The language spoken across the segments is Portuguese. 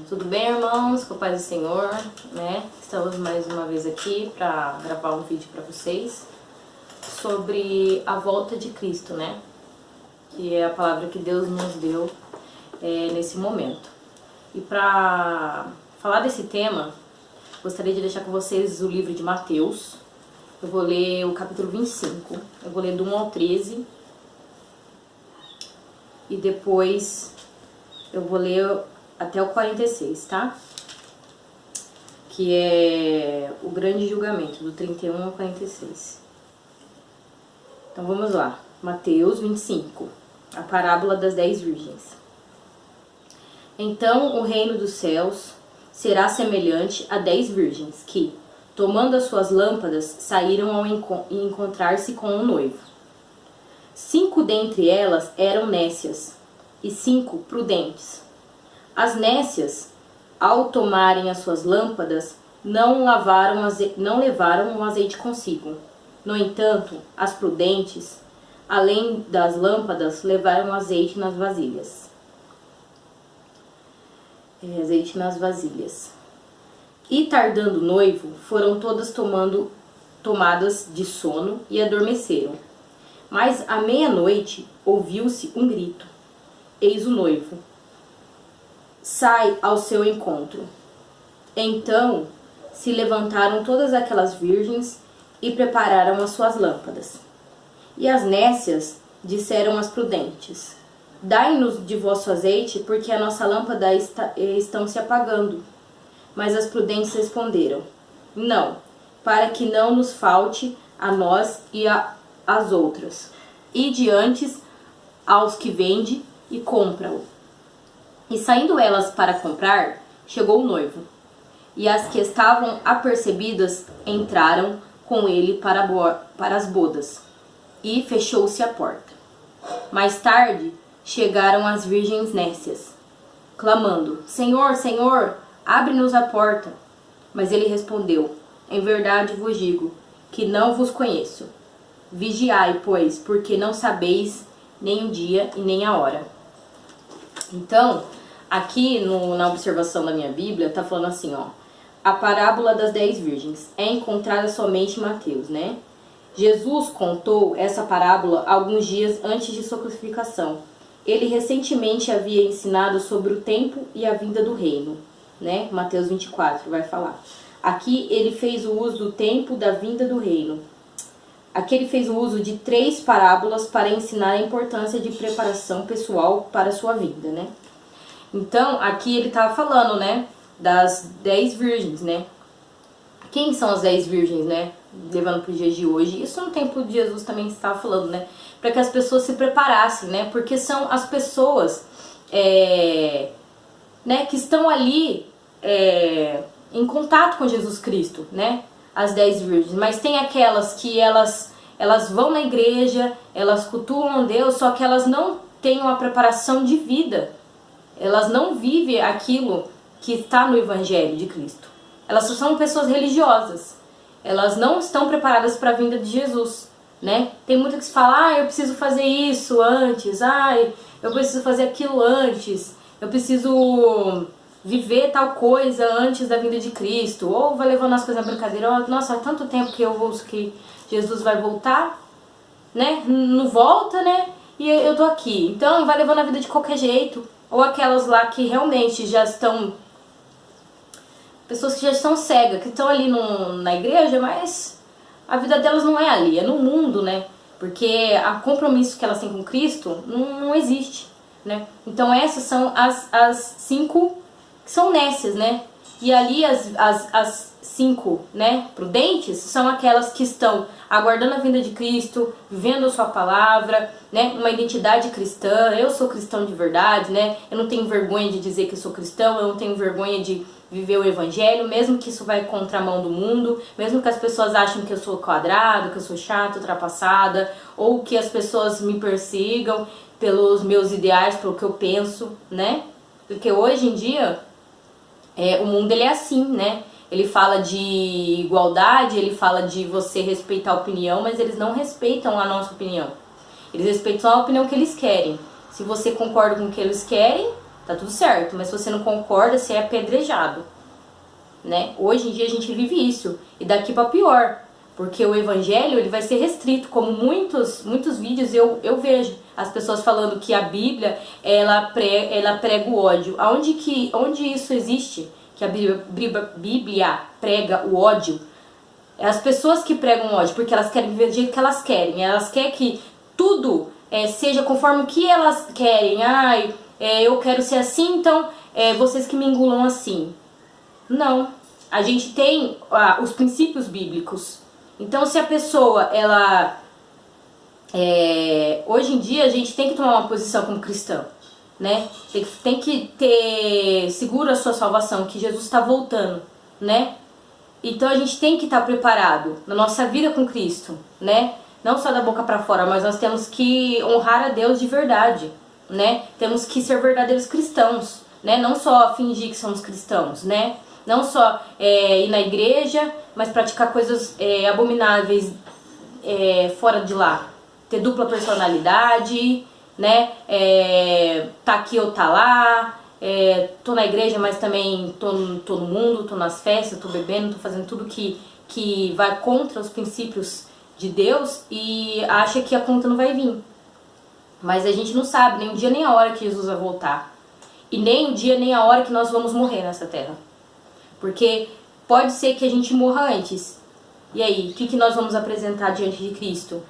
Tudo bem, irmãos? Com a paz do Senhor, né? Estamos mais uma vez aqui para gravar um vídeo para vocês sobre a volta de Cristo, né? Que é a palavra que Deus nos deu nesse momento. E para falar desse tema, gostaria de deixar com vocês o livro de Mateus. Eu vou ler o capítulo 25. Eu vou ler do 1 ao 13. E depois eu vou ler até o 46, tá? Que é o grande julgamento, do 31 ao 46. Então vamos lá. Mateus 25, a parábola das 10 virgens. Então o reino dos céus será semelhante a 10 virgens que, tomando as suas lâmpadas, saíram ao encontrar-se com o noivo. 5 dentre elas eram nécias e 5 prudentes. As nécias, ao tomarem as suas lâmpadas, não levaram o azeite consigo. No entanto, as prudentes, além das lâmpadas, levaram azeite nas vasilhas. E tardando o noivo, foram todas tomadas de sono e adormeceram. Mas à meia-noite ouviu-se um grito: eis o noivo, sai ao seu encontro. Então se levantaram todas aquelas virgens e prepararam as suas lâmpadas. E as nécias disseram às prudentes: dai-nos de vosso azeite, porque a nossa lâmpada estão se apagando. Mas as prudentes responderam: não, para que não nos falte a nós e às outras. Ide antes aos que vendem e compram. E saindo elas para comprar, chegou o noivo. E as que estavam apercebidas entraram com ele para as bodas. E fechou-se a porta. Mais tarde chegaram as virgens nécias, clamando: Senhor, Senhor, abre-nos a porta. Mas ele respondeu: em verdade vos digo que não vos conheço. Vigiai, pois, porque não sabeis nem o dia e nem a hora. Então, aqui na observação da minha Bíblia, tá falando assim, ó. A parábola das 10 virgens é encontrada somente em Mateus, né? Jesus contou essa parábola alguns dias antes de sua crucificação. Ele recentemente havia ensinado sobre o tempo e a vinda do reino, né? Mateus 24 vai falar. Aqui ele fez o uso do tempo da vinda do reino. Aqui ele fez o uso de 3 parábolas para ensinar a importância de preparação pessoal para a sua vida, né? Então, aqui ele estava falando, né, das 10 virgens, né? Quem são as 10 virgens, né? Levando para os dias de hoje. Isso no tempo de Jesus também estava falando, né? Para que as pessoas se preparassem, né? Porque são as pessoas né, que estão ali em contato com Jesus Cristo, né? As 10 virgens. Mas tem aquelas que elas vão na igreja, elas cultuam Deus, só que elas não têm uma preparação de vida. Elas não vivem aquilo que está no Evangelho de Cristo. Elas são pessoas religiosas. Elas não estão preparadas para a vinda de Jesus, né? Tem muito que se fala: eu preciso fazer isso antes, eu preciso fazer aquilo antes, eu preciso viver tal coisa antes da vinda de Cristo. Ou vai levando as coisas na brincadeira: nossa, há tanto tempo que eu ouço que Jesus vai voltar, né? Não volta, né? E eu tô aqui. Então vai levando a vida de qualquer jeito. Ou aquelas lá que realmente já estão... pessoas que já estão cegas, que estão ali na igreja, mas a vida delas não é ali, é no mundo, né? Porque o compromisso que elas têm com Cristo não existe, né? Então essas são as 5 que são nécias, né? E ali as 5, né, prudentes, são aquelas que estão aguardando a vinda de Cristo, vivendo a sua palavra, né, uma identidade cristã. Eu sou cristão de verdade, né? Eu não tenho vergonha de dizer que eu sou cristão, eu não tenho vergonha de viver o evangelho, mesmo que isso vai contra a mão do mundo, mesmo que as pessoas achem que eu sou quadrado, que eu sou chata, ultrapassada, ou que as pessoas me persigam pelos meus ideais, pelo que eu penso, né? Porque hoje em dia o mundo ele é assim, né? Ele fala de igualdade, ele fala de você respeitar a opinião, mas eles não respeitam a nossa opinião. Eles respeitam a opinião que eles querem. Se você concorda com o que eles querem, tá tudo certo, mas se você não concorda, você é apedrejado, né? Hoje em dia a gente vive isso, e daqui pra pior, porque o evangelho ele vai ser restrito, como muitos vídeos eu vejo as pessoas falando que a Bíblia ela prega o ódio. Onde isso existe? Que a Bíblia prega o ódio? É as pessoas que pregam ódio, porque elas querem viver do jeito que elas querem, elas querem que tudo seja conforme o que elas querem. Ai, eu quero ser assim, então vocês que me engulam assim. Não, a gente tem os princípios bíblicos. Então, se a pessoa, hoje em dia, a gente tem que tomar uma posição como cristão, né? Tem que ter seguro a sua salvação, que Jesus está voltando, né? Então, a gente tem que estar preparado na nossa vida com Cristo, né? Não só da boca para fora, mas nós temos que honrar a Deus de verdade, né? Temos que ser verdadeiros cristãos, né? Não só fingir que somos cristãos, né? Não só ir na igreja, mas praticar coisas abomináveis fora de lá. Ter dupla personalidade, né? Tá aqui ou tá lá. Tô na igreja, mas também tô no mundo, tô nas festas, tô bebendo, tô fazendo tudo que vai contra os princípios de Deus e acha que a conta não vai vir. Mas a gente não sabe nem o dia nem a hora que Jesus vai voltar. E nem o dia nem a hora que nós vamos morrer nessa terra. Porque pode ser que a gente morra antes. E aí, o que nós vamos apresentar diante de Cristo?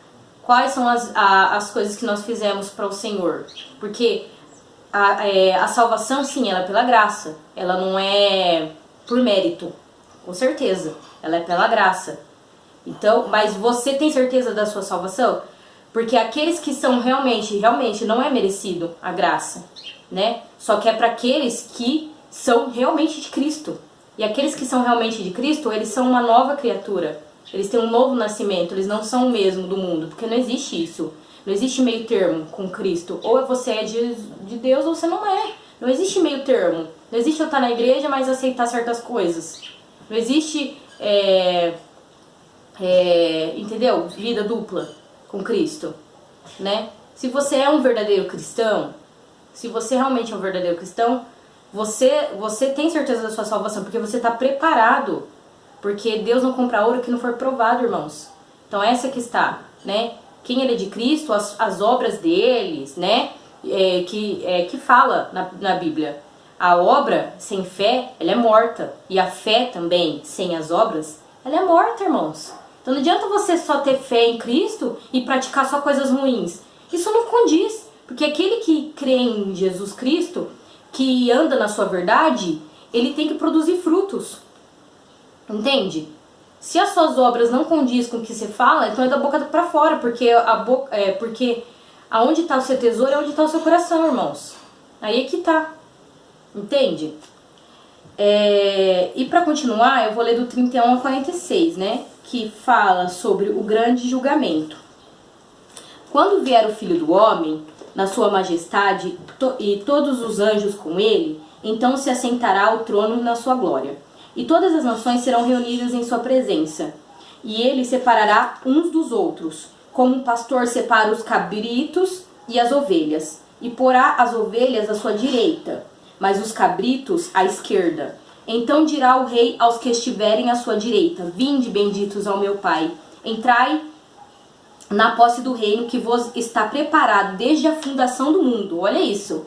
Quais são as coisas que nós fizemos para o Senhor? Porque a salvação, sim, ela é pela graça. Ela não é por mérito, com certeza. Ela é pela graça. Então, mas você tem certeza da sua salvação? Porque aqueles que são realmente não é merecido a graça, né? Só que é para aqueles que são realmente de Cristo. E aqueles que são realmente de Cristo, eles são uma nova criatura. Eles têm um novo nascimento, eles não são o mesmo do mundo, porque não existe isso. Não existe meio termo com Cristo. Ou você é de Deus ou você não é. Não existe meio termo. Não existe eu estar na igreja, mas aceitar certas coisas. Não existe, entendeu? Vida dupla com Cristo, né? Se você é um verdadeiro cristão, se você realmente é um verdadeiro cristão, você tem certeza da sua salvação, porque você está preparado. Porque Deus não compra ouro que não for provado, irmãos. Então essa que está, né? Quem ele é de Cristo, as obras deles, né? Que fala na Bíblia. A obra sem fé, ela é morta. E a fé também, sem as obras, ela é morta, irmãos. Então não adianta você só ter fé em Cristo e praticar só coisas ruins. Isso não condiz. Porque aquele que crê em Jesus Cristo, que anda na sua verdade, ele tem que produzir frutos. Entende? Se as suas obras não condiz com o que você fala, então é da boca pra fora, porque porque aonde está o seu tesouro é onde está o seu coração, irmãos. Aí é que tá. Entende? E pra continuar, eu vou ler do 31 a 46, né? Que fala sobre o grande julgamento. Quando vier o Filho do Homem, na sua majestade, e todos os anjos com ele, então se assentará ao trono na sua glória. E todas as nações serão reunidas em sua presença. E ele separará uns dos outros, como um pastor separa os cabritos e as ovelhas. E porá as ovelhas à sua direita, mas os cabritos à esquerda. Então dirá o rei aos que estiverem à sua direita: Vinde, benditos ao meu Pai, entrai na posse do reino que vos está preparado desde a fundação do mundo. Olha isso.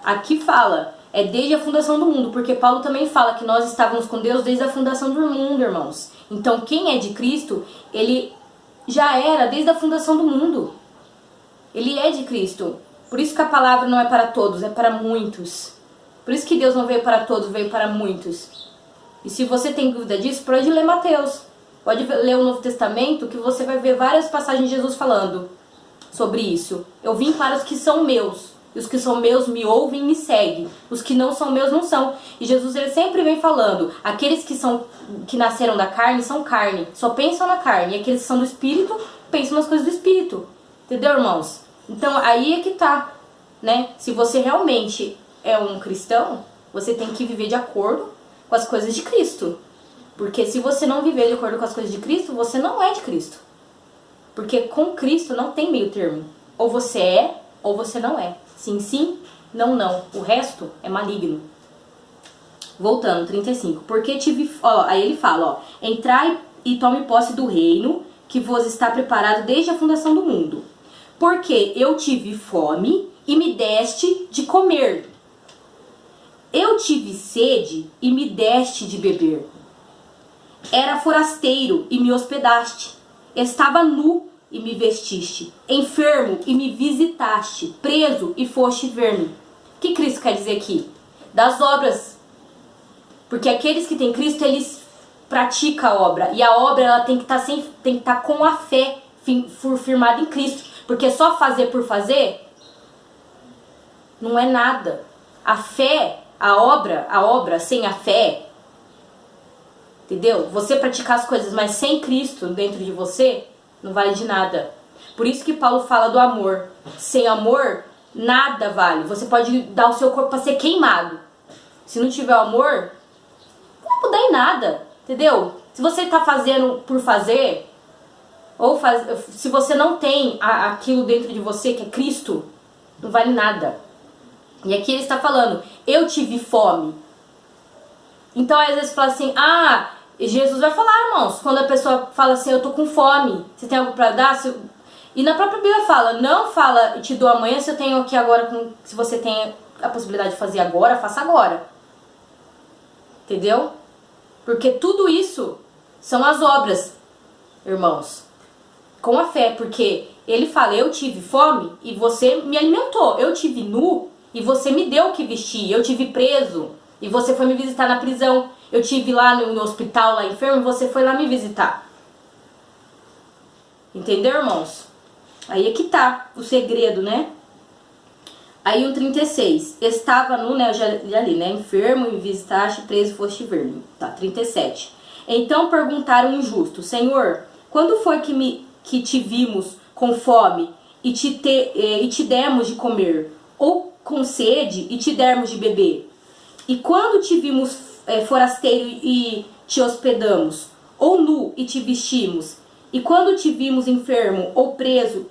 Aqui fala... desde a fundação do mundo, porque Paulo também fala que nós estávamos com Deus desde a fundação do mundo, irmãos. Então, quem é de Cristo, ele já era desde a fundação do mundo. Ele é de Cristo. Por isso que a palavra não é para todos, é para muitos. Por isso que Deus não veio para todos, veio para muitos. E se você tem dúvida disso, pode ler Mateus. Pode ler o Novo Testamento, que você vai ver várias passagens de Jesus falando sobre isso. Eu vim para os que são meus. E os que são meus me ouvem e me seguem. Os que não são meus não são. E Jesus ele sempre vem falando: aqueles que nasceram da carne são carne, só pensam na carne. E aqueles que são do Espírito pensam nas coisas do Espírito. Entendeu, irmãos? Então aí é que tá, né? Se você realmente é um cristão, você tem que viver de acordo com as coisas de Cristo. Porque se você não viver de acordo com as coisas de Cristo, você não é de Cristo. Porque com Cristo não tem meio termo. Ou você é, ou você não é. Sim, sim, Não, não. O resto é maligno. Voltando, 35. Porque tive... Ó, aí ele fala, ó. Entrai e tome posse do reino que vos está preparado desde a fundação do mundo. Porque eu tive fome e me deste de comer. Eu tive sede e me deste de beber. Era forasteiro e me hospedaste. Estava nu e me vestiste. Enfermo e me visitaste. Preso e foste ver-me. O que Cristo quer dizer aqui? Das obras. Porque aqueles que têm Cristo, eles praticam a obra. E a obra ela tem que estar com a fé firmada em Cristo. Porque só fazer por fazer não é nada. A fé, a obra sem a fé, entendeu? Você praticar as coisas, mas sem Cristo dentro de você, não vale de nada. Por isso que Paulo fala do amor. Sem amor, nada vale. Você pode dar o seu corpo para ser queimado. Se não tiver amor, não vai mudar em nada, entendeu? Se você está fazendo por fazer, se você não tem aquilo dentro de você, que é Cristo, não vale nada. E aqui ele está falando, eu tive fome. Então às vezes fala assim, Jesus vai falar, irmãos, quando a pessoa fala assim, eu tô com fome, você tem algo para dar? E na própria Bíblia fala, não fala, eu te dou amanhã, se eu tenho aqui agora, se você tem a possibilidade de fazer agora, faça agora. Entendeu? Porque tudo isso são as obras, irmãos, com a fé, porque ele fala, eu tive fome e você me alimentou, eu tive nu e você me deu o que vestir, eu tive preso e você foi me visitar na prisão, eu tive lá no hospital, lá enfermo, e você foi lá me visitar. Entendeu, irmãos? Aí é que tá o segredo, né? Aí o 36, estava nu, né, eu já li, né, enfermo, me visitaste, preso, foste ver-me. Tá, 37. Então perguntaram o injusto, Senhor, quando foi que te vimos com fome e te demos de comer, ou com sede e te demos de beber? E quando te vimos forasteiro e te hospedamos, ou nu e te vestimos? E quando te vimos enfermo ou preso,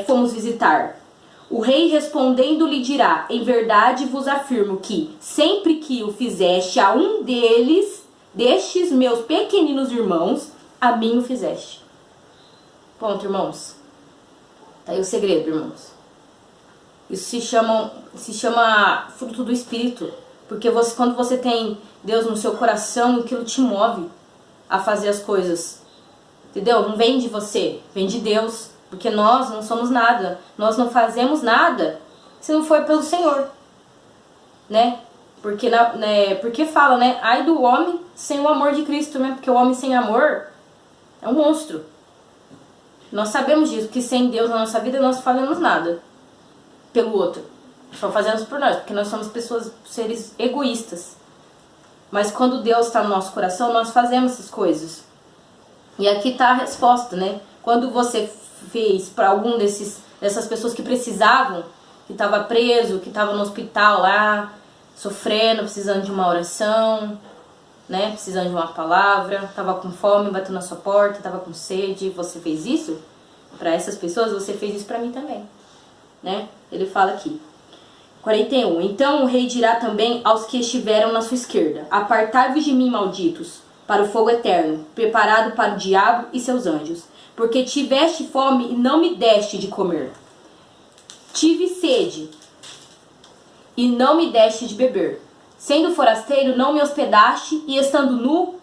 fomos visitar? O rei respondendo lhe dirá, em verdade vos afirmo que, sempre que o fizeste a um destes meus pequeninos irmãos, a mim o fizeste. Ponto, irmãos. Tá aí o segredo, irmãos. Isso se chama fruto do Espírito. Porque quando você tem Deus no seu coração, aquilo te move a fazer as coisas. Entendeu? Não vem de você, vem de Deus. Porque nós não somos nada. Nós não fazemos nada se não for pelo Senhor. Né? Porque fala, né? Ai do homem sem o amor de Cristo, né? Porque o homem sem amor é um monstro. Nós sabemos disso, que sem Deus na nossa vida nós não fazemos nada pelo outro. Só fazemos por nós, porque nós somos seres egoístas. Mas quando Deus está no nosso coração, nós fazemos essas coisas. E aqui está a resposta, né? Quando você fez para algum dessas pessoas que precisavam, que estava preso, que estava no hospital lá, sofrendo, precisando de uma oração, né? Precisando de uma palavra, estava com fome, bateu na sua porta, estava com sede, você fez isso para essas pessoas, você fez isso para mim também, né? Ele fala aqui. 41. Então o rei dirá também aos que estiveram na sua esquerda, apartai-vos de mim, malditos, para o fogo eterno, preparado para o diabo e seus anjos. Porque tiveste fome e não me deste de comer. Tive sede e não me deste de beber. Sendo forasteiro, não me hospedaste, e estando nu,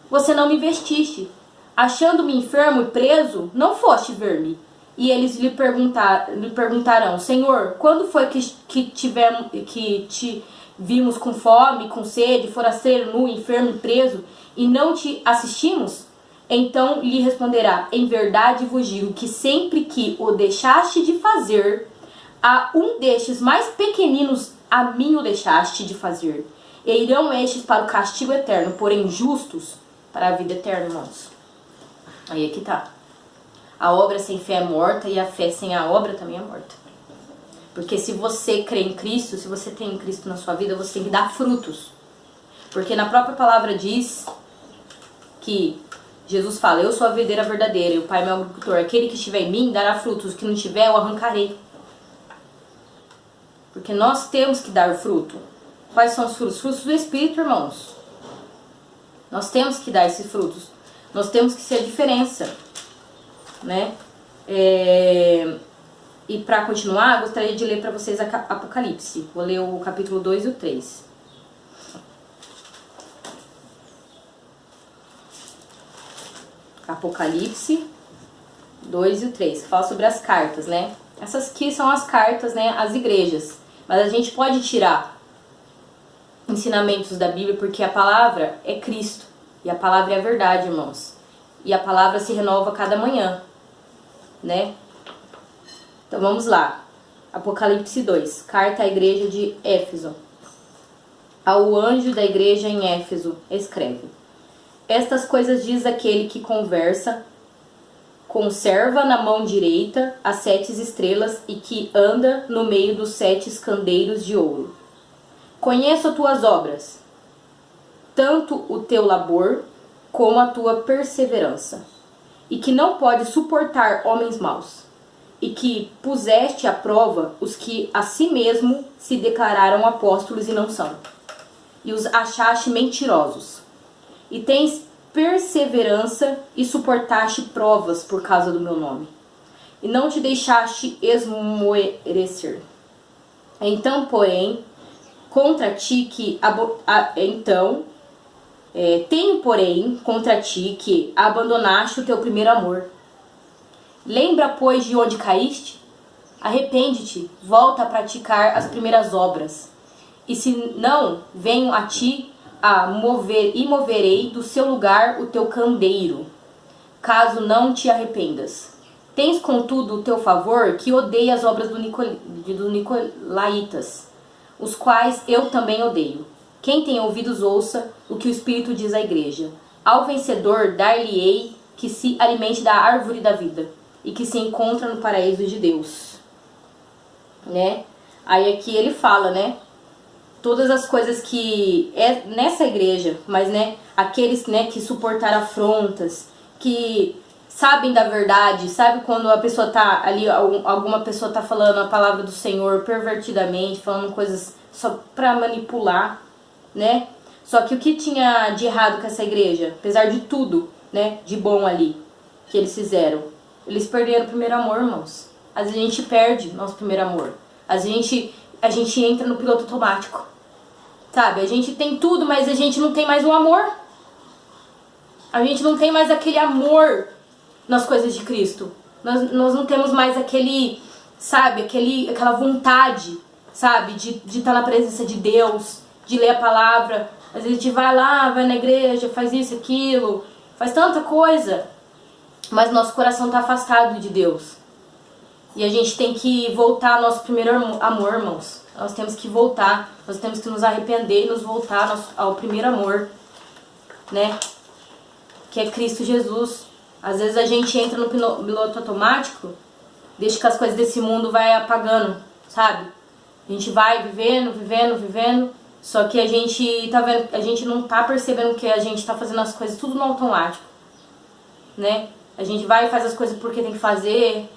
você não me vestiste. Achando-me enfermo e preso, não foste ver-me. E eles lhe perguntarão, Senhor, quando foi que te vimos com fome, com sede, forasteiro, nu, enfermo e preso, e não te assistimos? Então lhe responderá, em verdade vos digo que sempre que o deixaste de fazer, a um destes mais pequeninos, a mim o deixaste de fazer. E irão estes para o castigo eterno, porém justos para a vida eterna, irmãos. Aí é que tá. A obra sem fé é morta e a fé sem a obra também é morta. Porque se você crê em Cristo, se você tem Cristo na sua vida, você tem que dar frutos. Porque na própria palavra diz que Jesus fala, eu sou a videira verdadeira e o Pai é meu agricultor. Aquele que estiver em mim dará frutos, o que não tiver eu arrancarei. Porque nós temos que dar fruto. Quais são os frutos? Os frutos do Espírito, irmãos. Nós temos que dar esses frutos. Nós temos que ser a diferença, né? E para continuar, gostaria de ler para vocês Apocalipse. Vou ler o capítulo 2 e o 3. Apocalipse 2 e o 3. Fala sobre as cartas, né? Essas aqui são as cartas, né? As igrejas. Mas a gente pode tirar ensinamentos da Bíblia porque a palavra é Cristo. E a palavra é a verdade, irmãos. E a palavra se renova cada manhã, né? Então vamos lá. Apocalipse 2. Carta à igreja de Éfeso. Ao anjo da igreja em Éfeso, escreve: Estas coisas diz aquele que conserva na mão direita as 7 estrelas e que anda no meio dos 7 candeiros de ouro. Conheço as tuas obras, tanto o teu labor como a tua perseverança, e que não pode suportar homens maus, e que puseste à prova os que a si mesmo se declararam apóstolos e não são, e os achaste mentirosos. E tens perseverança e suportaste provas por causa do meu nome, e não te deixaste esmorecer. Então, porém, tenho, porém, contra ti que abandonaste o teu primeiro amor. Lembra, pois, de onde caíste? Arrepende-te, volta a praticar as primeiras obras. E se não, venho a ti e moverei do seu lugar o teu candeeiro, caso não te arrependas. Tens, contudo, o teu favor que odeia as obras do Nicolaítas, os quais eu também odeio. Quem tem ouvidos ouça o que o Espírito diz à igreja. Ao vencedor dar-lhe-ei que se alimente da árvore da vida e que se encontra no paraíso de Deus. Né? Aí aqui ele fala, né? Todas as coisas que é nessa igreja, mas né, aqueles, né, que suportaram afrontas, que sabem da verdade, sabe quando a pessoa tá ali, alguma pessoa tá falando a palavra do Senhor pervertidamente, falando coisas só para manipular, né? Só que o que tinha de errado com essa igreja, apesar de tudo, né, de bom ali que eles fizeram, eles perderam o primeiro amor, irmãos. Às vezes a gente perde nosso primeiro amor. Às vezes a gente entra no piloto automático, sabe? A gente tem tudo, mas a gente não tem mais o amor. A gente não tem mais aquele amor nas coisas de Cristo. Nós não temos mais aquele, sabe, aquela vontade, sabe, de estar na presença de Deus, de ler a palavra. Às vezes a gente vai lá, vai na igreja, faz isso, aquilo, faz tanta coisa, mas nosso coração está afastado de Deus. E a gente tem que voltar ao nosso primeiro amor, irmãos. Nós temos que voltar, nós temos que nos arrepender e nos voltar ao primeiro amor, né? Que é Cristo Jesus. Às vezes a gente entra no piloto automático, deixa que as coisas desse mundo vai apagando, sabe? A gente vai vivendo, só que a gente tá vendo, a gente não tá percebendo que a gente tá fazendo as coisas tudo no automático, né? A gente vai e faz as coisas porque tem que fazer,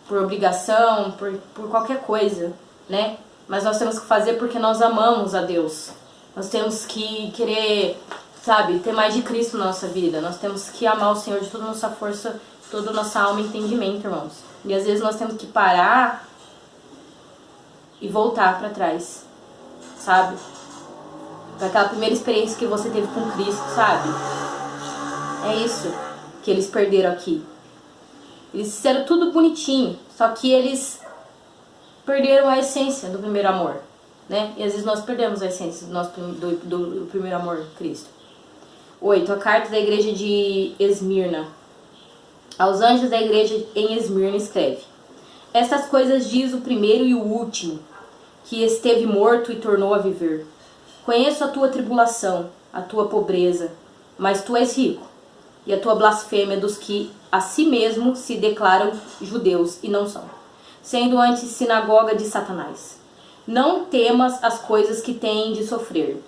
por obrigação, por qualquer coisa, né? Mas nós temos que fazer porque nós amamos a Deus. Nós temos que querer, sabe, ter mais de Cristo na nossa vida. Nós temos que amar o Senhor de toda a nossa força, toda a nossa alma e entendimento, irmãos. E às vezes nós temos que parar e voltar para trás, sabe? Para aquela primeira experiência que você teve com Cristo, sabe? É isso que eles perderam aqui. Eles fizeram tudo bonitinho, só que eles perderam a essência do primeiro amor, né? E às vezes nós perdemos a essência do primeiro amor, Cristo. 8. A carta da igreja de Esmirna. Aos anjos da igreja em Esmirna escreve: Estas coisas diz o primeiro e o último, que esteve morto e tornou a viver. Conheço a tua tribulação, a tua pobreza, mas tu és rico, e a tua blasfêmia dos que a si mesmo se declaram judeus e não são, sendo antes sinagoga de Satanás. Não temas as coisas que têm de sofrer.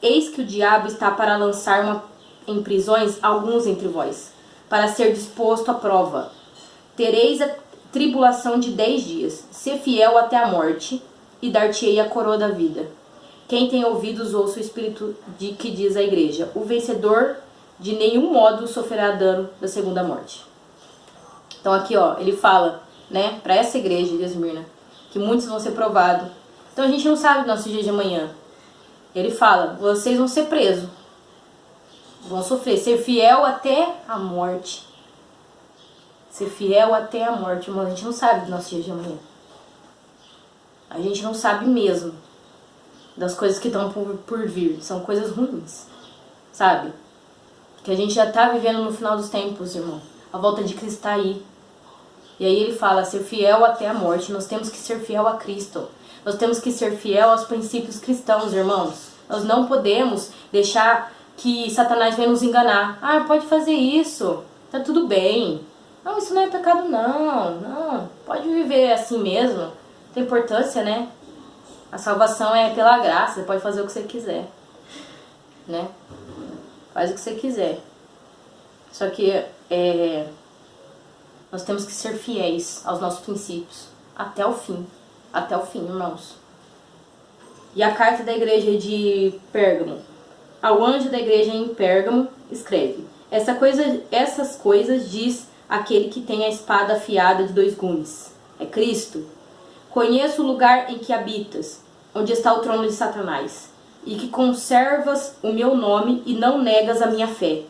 Eis que o diabo está para lançar em prisões alguns entre vós, para ser disposto à prova. Tereis a tribulação de 10 dias. Sê fiel até a morte, e dar-te-ei a coroa da vida. Quem tem ouvidos, ouça o Espírito de que diz a igreja. O vencedor de nenhum modo sofrerá dano da segunda morte. Então aqui, ó, ele fala, né, para essa igreja de Esmirna, que muitos vão ser provados. Então a gente não sabe do nosso dia de amanhã. Ele fala, vocês vão ser presos. Vão sofrer, ser fiel até a morte. Ser fiel até a morte, irmão. A gente não sabe do nosso dia de amanhã. A gente não sabe mesmo das coisas que estão por vir. São coisas ruins, sabe? Que a gente já tá vivendo no final dos tempos, irmão. A volta de Cristo tá aí. E aí ele fala, ser fiel até a morte. Nós temos que ser fiel a Cristo. Nós temos que ser fiel aos princípios cristãos, irmãos. Nós não podemos deixar que Satanás venha nos enganar. Ah, pode fazer isso. Tá tudo bem. Não, isso não é pecado, não. Não, pode viver assim mesmo. Tem importância, né? A salvação é pela graça. Você pode fazer o que você quiser, né? Faz o que você quiser. Só que nós temos que ser fiéis aos nossos princípios. Até o fim. Até o fim, irmãos. E a carta da igreja de Pérgamo. Ao anjo da igreja em Pérgamo, escreve. Essas coisas diz aquele que tem a espada afiada de 2 gumes. É Cristo. Conheço o lugar em que habitas, onde está o trono de Satanás, e que conservas o meu nome e não negas a minha fé.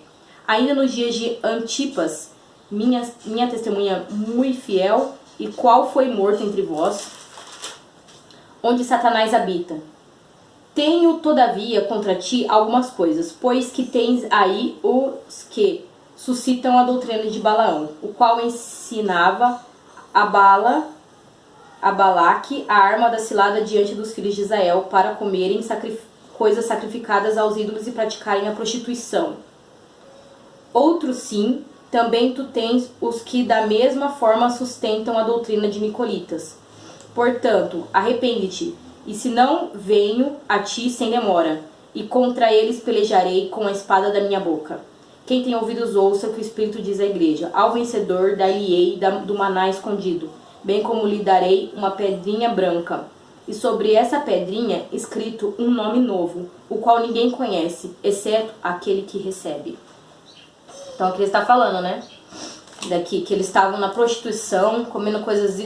Ainda nos dias de Antipas, minha testemunha muito fiel, e qual foi morto entre vós, onde Satanás habita. Tenho, todavia, contra ti algumas coisas, pois que tens aí os que suscitam a doutrina de Balaão, o qual ensinava a Balaque a arma da cilada diante dos filhos de Israel, para comerem coisas sacrificadas aos ídolos e praticarem a prostituição. Outros sim, também tu tens os que da mesma forma sustentam a doutrina de Nicolitas. Portanto, arrepende-te, e se não venho a ti sem demora, e contra eles pelejarei com a espada da minha boca. Quem tem ouvidos ouça o que o Espírito diz à igreja. Ao vencedor dar-lhe-ei do maná escondido, bem como lhe darei uma pedrinha branca, e sobre essa pedrinha escrito um nome novo, o qual ninguém conhece, exceto aquele que recebe. Então aqui ele está falando, né? Daqui, que eles estavam na prostituição, comendo coisas...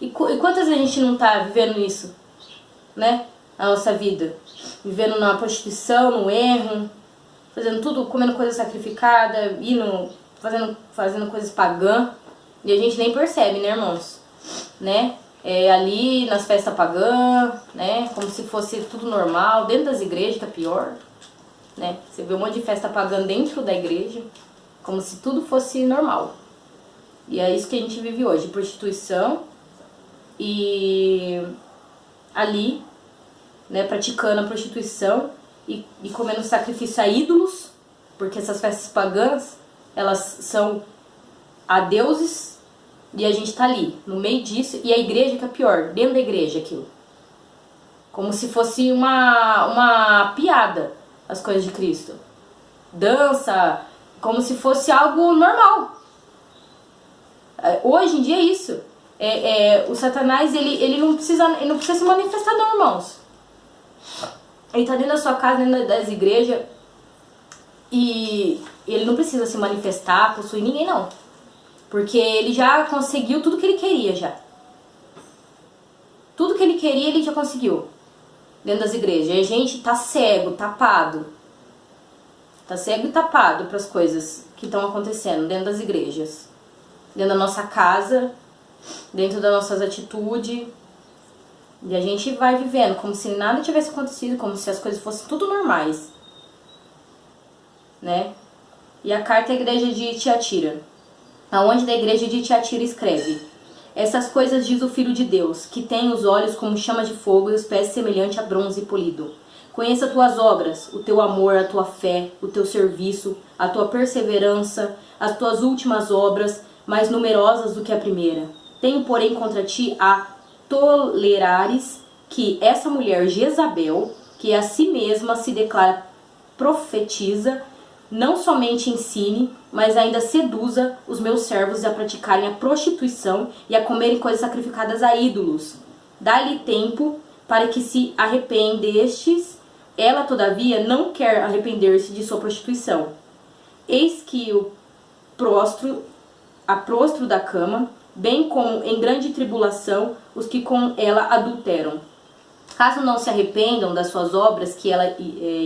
E quantas vezes a gente não está vivendo isso, né? Na nossa vida. Vivendo na prostituição, no erro, fazendo tudo, comendo coisa sacrificada, indo, fazendo coisas pagãs. E a gente nem percebe, né, irmãos? Né? Ali nas festas pagãs, né? Como se fosse tudo normal. Dentro das igrejas tá pior, né? Você vê um monte de festa pagã dentro da igreja, como se tudo fosse normal. E é isso que a gente vive hoje, prostituição e ali, né, praticando a prostituição e comendo sacrifício a ídolos, porque essas festas pagãs, elas são a deuses e a gente tá ali, no meio disso, e a igreja que é pior, dentro da igreja aquilo. Como se fosse uma piada, as coisas de Cristo. Dança, como se fosse algo normal. Hoje em dia é isso. O Satanás, ele não precisa se manifestar não, irmãos. Ele tá dentro da sua casa, dentro das igrejas, e ele não precisa se manifestar, possuir ninguém não. Porque ele já conseguiu tudo que ele queria já. Tudo que ele queria ele já conseguiu. Dentro das igrejas. E a gente tá cego, tapado. Tá cego e tapado para as coisas que estão acontecendo dentro das igrejas. Dentro da nossa casa, dentro das nossas atitudes. E a gente vai vivendo como se nada tivesse acontecido, como se as coisas fossem tudo normais. Né? E a carta à igreja de Tiatira. Aonde da igreja de Tiatira escreve: essas coisas diz o Filho de Deus, que tem os olhos como chama de fogo e os pés semelhante a bronze polido. Conheça as tuas obras, o teu amor, a tua fé, o teu serviço, a tua perseverança, as tuas últimas obras, mais numerosas do que a primeira. Tenho, porém, contra ti a tolerares que essa mulher Jezabel, que a si mesma se declara profetiza, não somente ensine, mas ainda seduza os meus servos a praticarem a prostituição e a comerem coisas sacrificadas a ídolos. Dá-lhe tempo para que se arrependestes. Ela, todavia, não quer arrepender-se de sua prostituição. Eis que a prostro da cama, bem como em grande tribulação os que com ela adulteram. Caso não se arrependam das suas obras que ela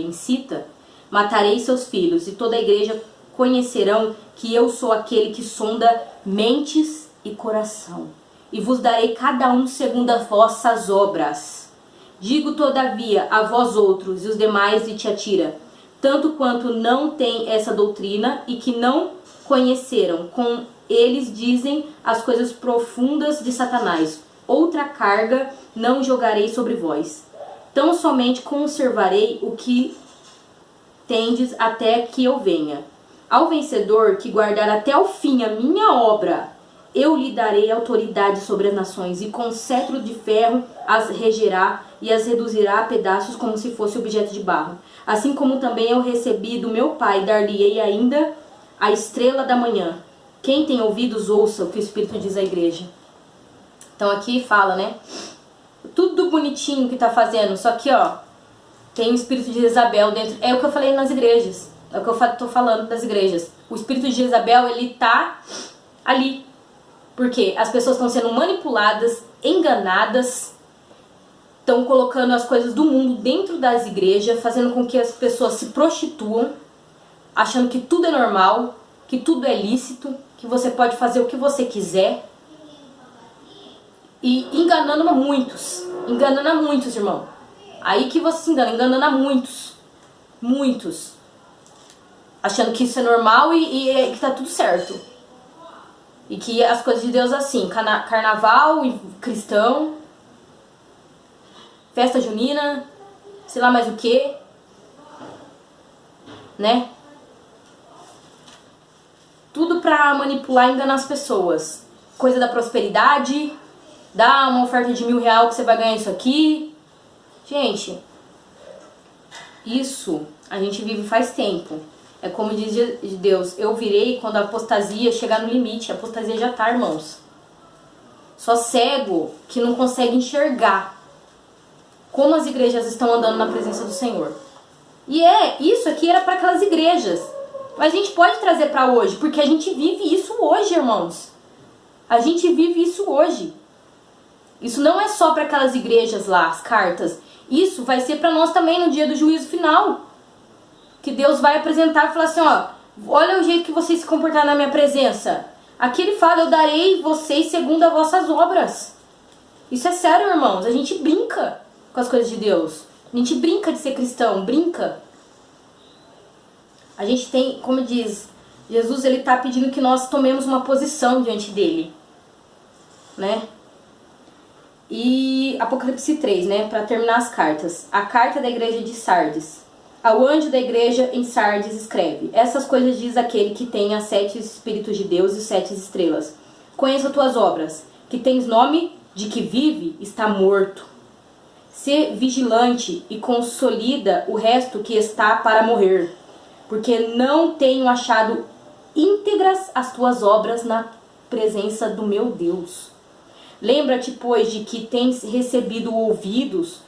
incita, matarei seus filhos, e toda a igreja conhecerão que eu sou aquele que sonda mentes e coração, e vos darei cada um segundo as vossas obras. Digo, todavia, a vós outros e os demais de Tiatira, tanto quanto não têm essa doutrina e que não conheceram, com eles dizem as coisas profundas de Satanás. Outra carga não jogarei sobre vós. Tão somente conservarei o que tendes até que eu venha. Ao vencedor que guardar até o fim a minha obra, eu lhe darei autoridade sobre as nações, e com cetro de ferro as regerá e as reduzirá a pedaços como se fosse objeto de barro. Assim como também eu recebi do meu Pai, dar-lhe-ei ainda a estrela da manhã. Quem tem ouvidos, ouça o que o Espírito diz à igreja. Então aqui fala, né? Tudo bonitinho que tá fazendo, só que ó, tem o espírito de Jezabel dentro. É o que eu falei nas igrejas. É o que eu tô falando das igrejas. O espírito de Jezabel, ele tá ali. Porque as pessoas estão sendo manipuladas, enganadas, estão colocando as coisas do mundo dentro das igrejas, fazendo com que as pessoas se prostituam, achando que tudo é normal, que tudo é lícito, que você pode fazer o que você quiser. E enganando a muitos, irmão. Aí que você se engana, enganando a muitos. Achando que isso é normal e que tá tudo certo. E que as coisas de Deus assim, carnaval e cristão, festa junina, sei lá mais o que, né? Tudo pra manipular e enganar as pessoas. Coisa da prosperidade, dá uma oferta de R$1.000 que você vai ganhar isso aqui. Gente, isso a gente vive faz tempo. É como diz Deus, eu virei quando a apostasia chegar no limite. A apostasia já tá, irmãos. Só cego que não consegue enxergar como as igrejas estão andando na presença do Senhor. E isso aqui era para aquelas igrejas. Mas a gente pode trazer para hoje, porque a gente vive isso hoje, irmãos. A gente vive isso hoje. Isso não é só para aquelas igrejas lá, as cartas. Isso vai ser para nós também no dia do juízo final. Que Deus vai apresentar e falar assim, ó, olha o jeito que vocês se comportaram na minha presença. Aqui ele fala, eu darei vocês segundo as vossas obras. Isso é sério, irmãos. A gente brinca com as coisas de Deus. A gente brinca de ser cristão, brinca. A gente tem, como diz, Jesus, ele tá pedindo que nós tomemos uma posição diante dele. Né? E Apocalipse 3, né, para terminar as cartas. A carta da igreja de Sardes. Ao anjo da igreja em Sardes escreve: essas coisas diz aquele que tem as 7 Espíritos de Deus e 7 estrelas. Conheço as tuas obras, que tens nome de que vive, está morto. Sê vigilante e consolida o resto que está para morrer, porque não tenho achado íntegras as tuas obras na presença do meu Deus. Lembra-te, pois, de que tens recebido ouvidos,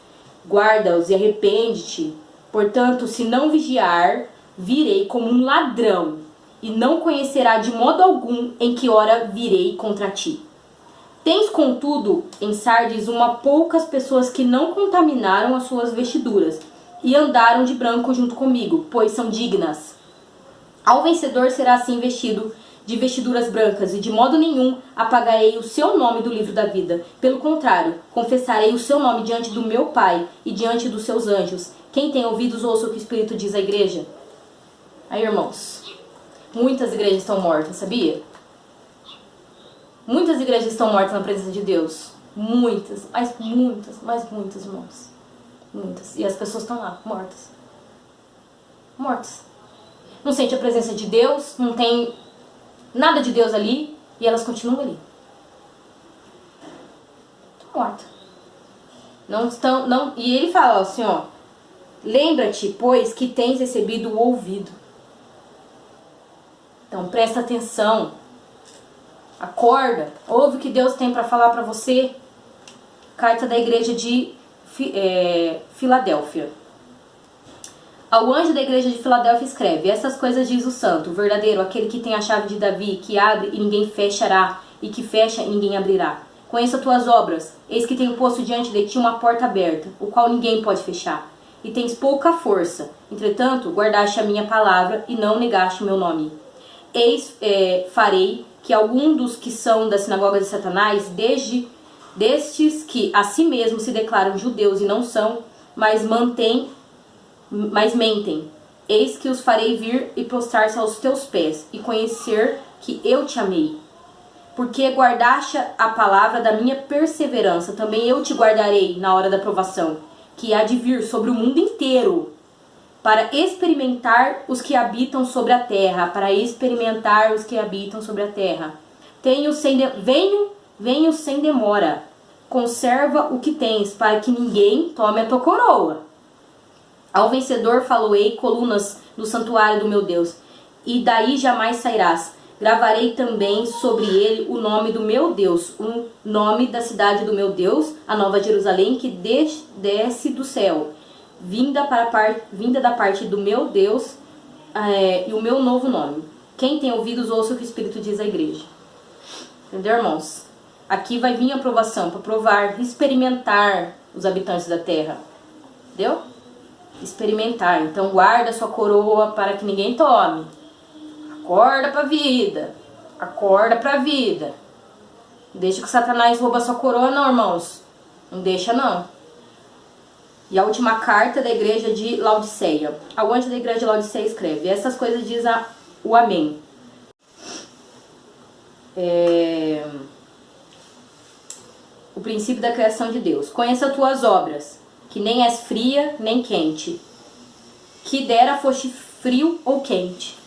guarda-os e arrepende-te. Portanto, se não vigiar, virei como um ladrão, e não conhecerá de modo algum em que hora virei contra ti. Tens, contudo, em Sardes poucas pessoas que não contaminaram as suas vestiduras, e andaram de branco junto comigo, pois são dignas. Ao vencedor será assim vestido de vestiduras brancas, e de modo nenhum apagarei o seu nome do livro da vida. Pelo contrário, confessarei o seu nome diante do meu Pai e diante dos seus anjos. Quem tem ouvidos, ouça o que o Espírito diz à igreja. Aí, irmãos, muitas igrejas estão mortas, sabia? Muitas igrejas estão mortas na presença de Deus. Muitas, muitas, irmãos. Muitas. E as pessoas estão lá, mortas. Mortas. Não sente a presença de Deus, não tem nada de Deus ali, e elas continuam ali. Estão mortas. Não estão, não, e ele fala assim, ó: lembra-te, pois, que tens recebido o ouvido. Então presta atenção. Acorda, ouve o que Deus tem para falar para você. Carta da igreja de Filadélfia. Ao anjo da igreja de Filadélfia escreve: essas coisas diz o santo, o verdadeiro, aquele que tem a chave de Davi, que abre e ninguém fechará, e que fecha e ninguém abrirá. Conheço tuas obras, eis que tenho posto diante de ti uma porta aberta, o qual ninguém pode fechar. E tens pouca força, entretanto guardaste a minha palavra e não negaste o meu nome. Eis, farei que algum dos que são da sinagoga de Satanás, destes que a si mesmos se declaram judeus e não são, mas mentem. Eis que os farei vir e prostrar-se aos teus pés, e conhecer que eu te amei. Porque guardaste a palavra da minha perseverança, também eu te guardarei na hora da provação, que há de vir sobre o mundo inteiro, para experimentar os que habitam sobre a terra, Venho sem demora, conserva o que tens, para que ninguém tome a tua coroa. Ao vencedor faloei colunas no santuário do meu Deus, e daí jamais sairás. Gravarei também sobre ele o nome do meu Deus, o nome da cidade do meu Deus, a nova Jerusalém, que desce do céu, vinda da parte do meu Deus, e o meu novo nome. Quem tem ouvidos, ouça o que o Espírito diz à igreja. Entendeu, irmãos? Aqui vai vir a aprovação, para provar, experimentar os habitantes da terra. Entendeu? Experimentar. Então guarda sua coroa para que ninguém tome. Acorda pra vida. Acorda pra vida. Deixa que Satanás rouba sua coroa, não, irmãos. Não deixa, não. E a última carta da igreja de Laodiceia. Ao anjo da igreja de Laodiceia escreve: essas coisas diz o Amém. O princípio da criação de Deus. Conheça as tuas obras, que nem és fria nem quente. Que dera foste frio ou quente.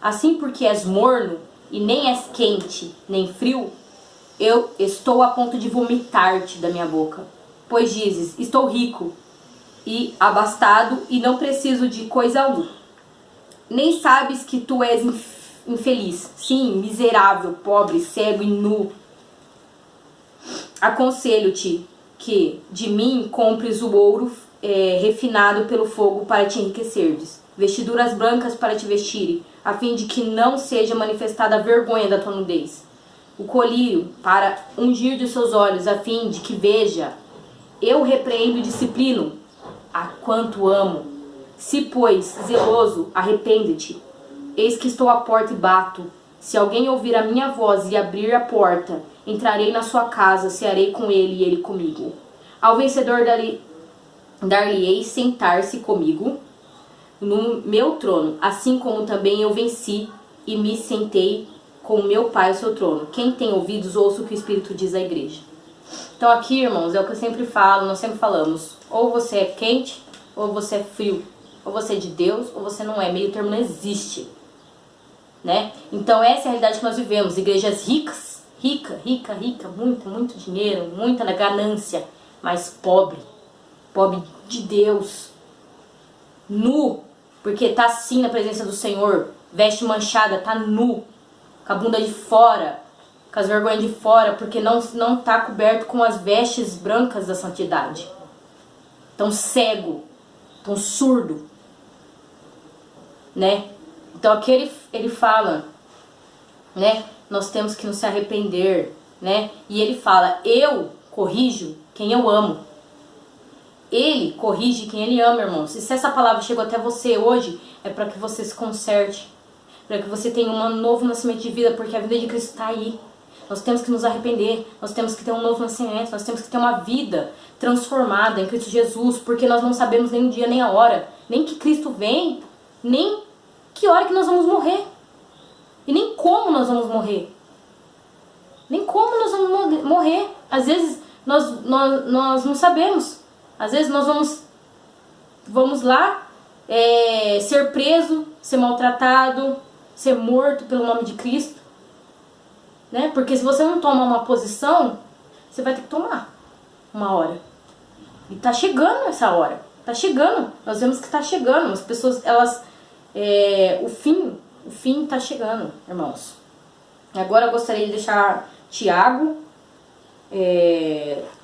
Assim, porque és morno e nem és quente nem frio, eu estou a ponto de vomitar-te da minha boca. Pois dizes: estou rico e abastado e não preciso de coisa alguma. Nem sabes que tu és infeliz, sim, miserável, pobre, cego e nu. Aconselho-te que de mim compres o ouro refinado pelo fogo para te enriqueceres, vestiduras brancas para te vestirem, a fim de que não seja manifestada a vergonha da tua nudez, o colírio para ungir de seus olhos, a fim de que veja. Eu repreendo e disciplino a quanto amo. Se, pois, zeloso, arrepende-te. Eis que estou à porta e bato. Se alguém ouvir a minha voz e abrir a porta, entrarei na sua casa, cearei com ele e ele comigo. Ao vencedor dar-lhe-ei sentar-se comigo no meu trono, assim como também eu venci e me sentei com meu Pai ao seu trono. Quem tem ouvidos, ouça o que o Espírito diz à igreja. Então aqui, irmãos, é o que eu sempre falo, nós sempre falamos: ou você é quente, ou você é frio, ou você é de Deus, ou você não é. Meio termo não existe, né? Então essa é a realidade que nós vivemos. Igrejas ricas, rica, muito dinheiro, muita ganância, mas pobre de Deus, nu, porque tá assim na presença do Senhor, veste manchada, tá nu, com a bunda de fora, com as vergonhas de fora, porque não tá coberto com as vestes brancas da santidade. Tão cego, tão surdo, né? Então aqui ele fala, né? Nós temos que nos arrepender, né? E ele fala: eu corrijo quem eu amo. Ele corrige quem ele ama, irmãos. E se essa palavra chegou até você hoje, é para que você se conserte, para que você tenha um novo nascimento de vida, porque a vida de Cristo está aí. Nós temos que nos arrepender, nós temos que ter um novo nascimento, nós temos que ter uma vida transformada em Cristo Jesus, porque nós não sabemos nem o dia nem a hora, nem que Cristo vem, nem que hora que nós vamos morrer, e nem como nós vamos morrer. Nem como nós vamos morrer. Às vezes nós não sabemos. Às vezes nós vamos lá ser preso, ser maltratado, ser morto pelo nome de Cristo, né? Porque se você não toma uma posição, você vai ter que tomar uma hora. E tá chegando essa hora. Tá chegando. Nós vemos que tá chegando. As pessoas, elas... o fim tá chegando, irmãos. Agora eu gostaria de deixar Tiago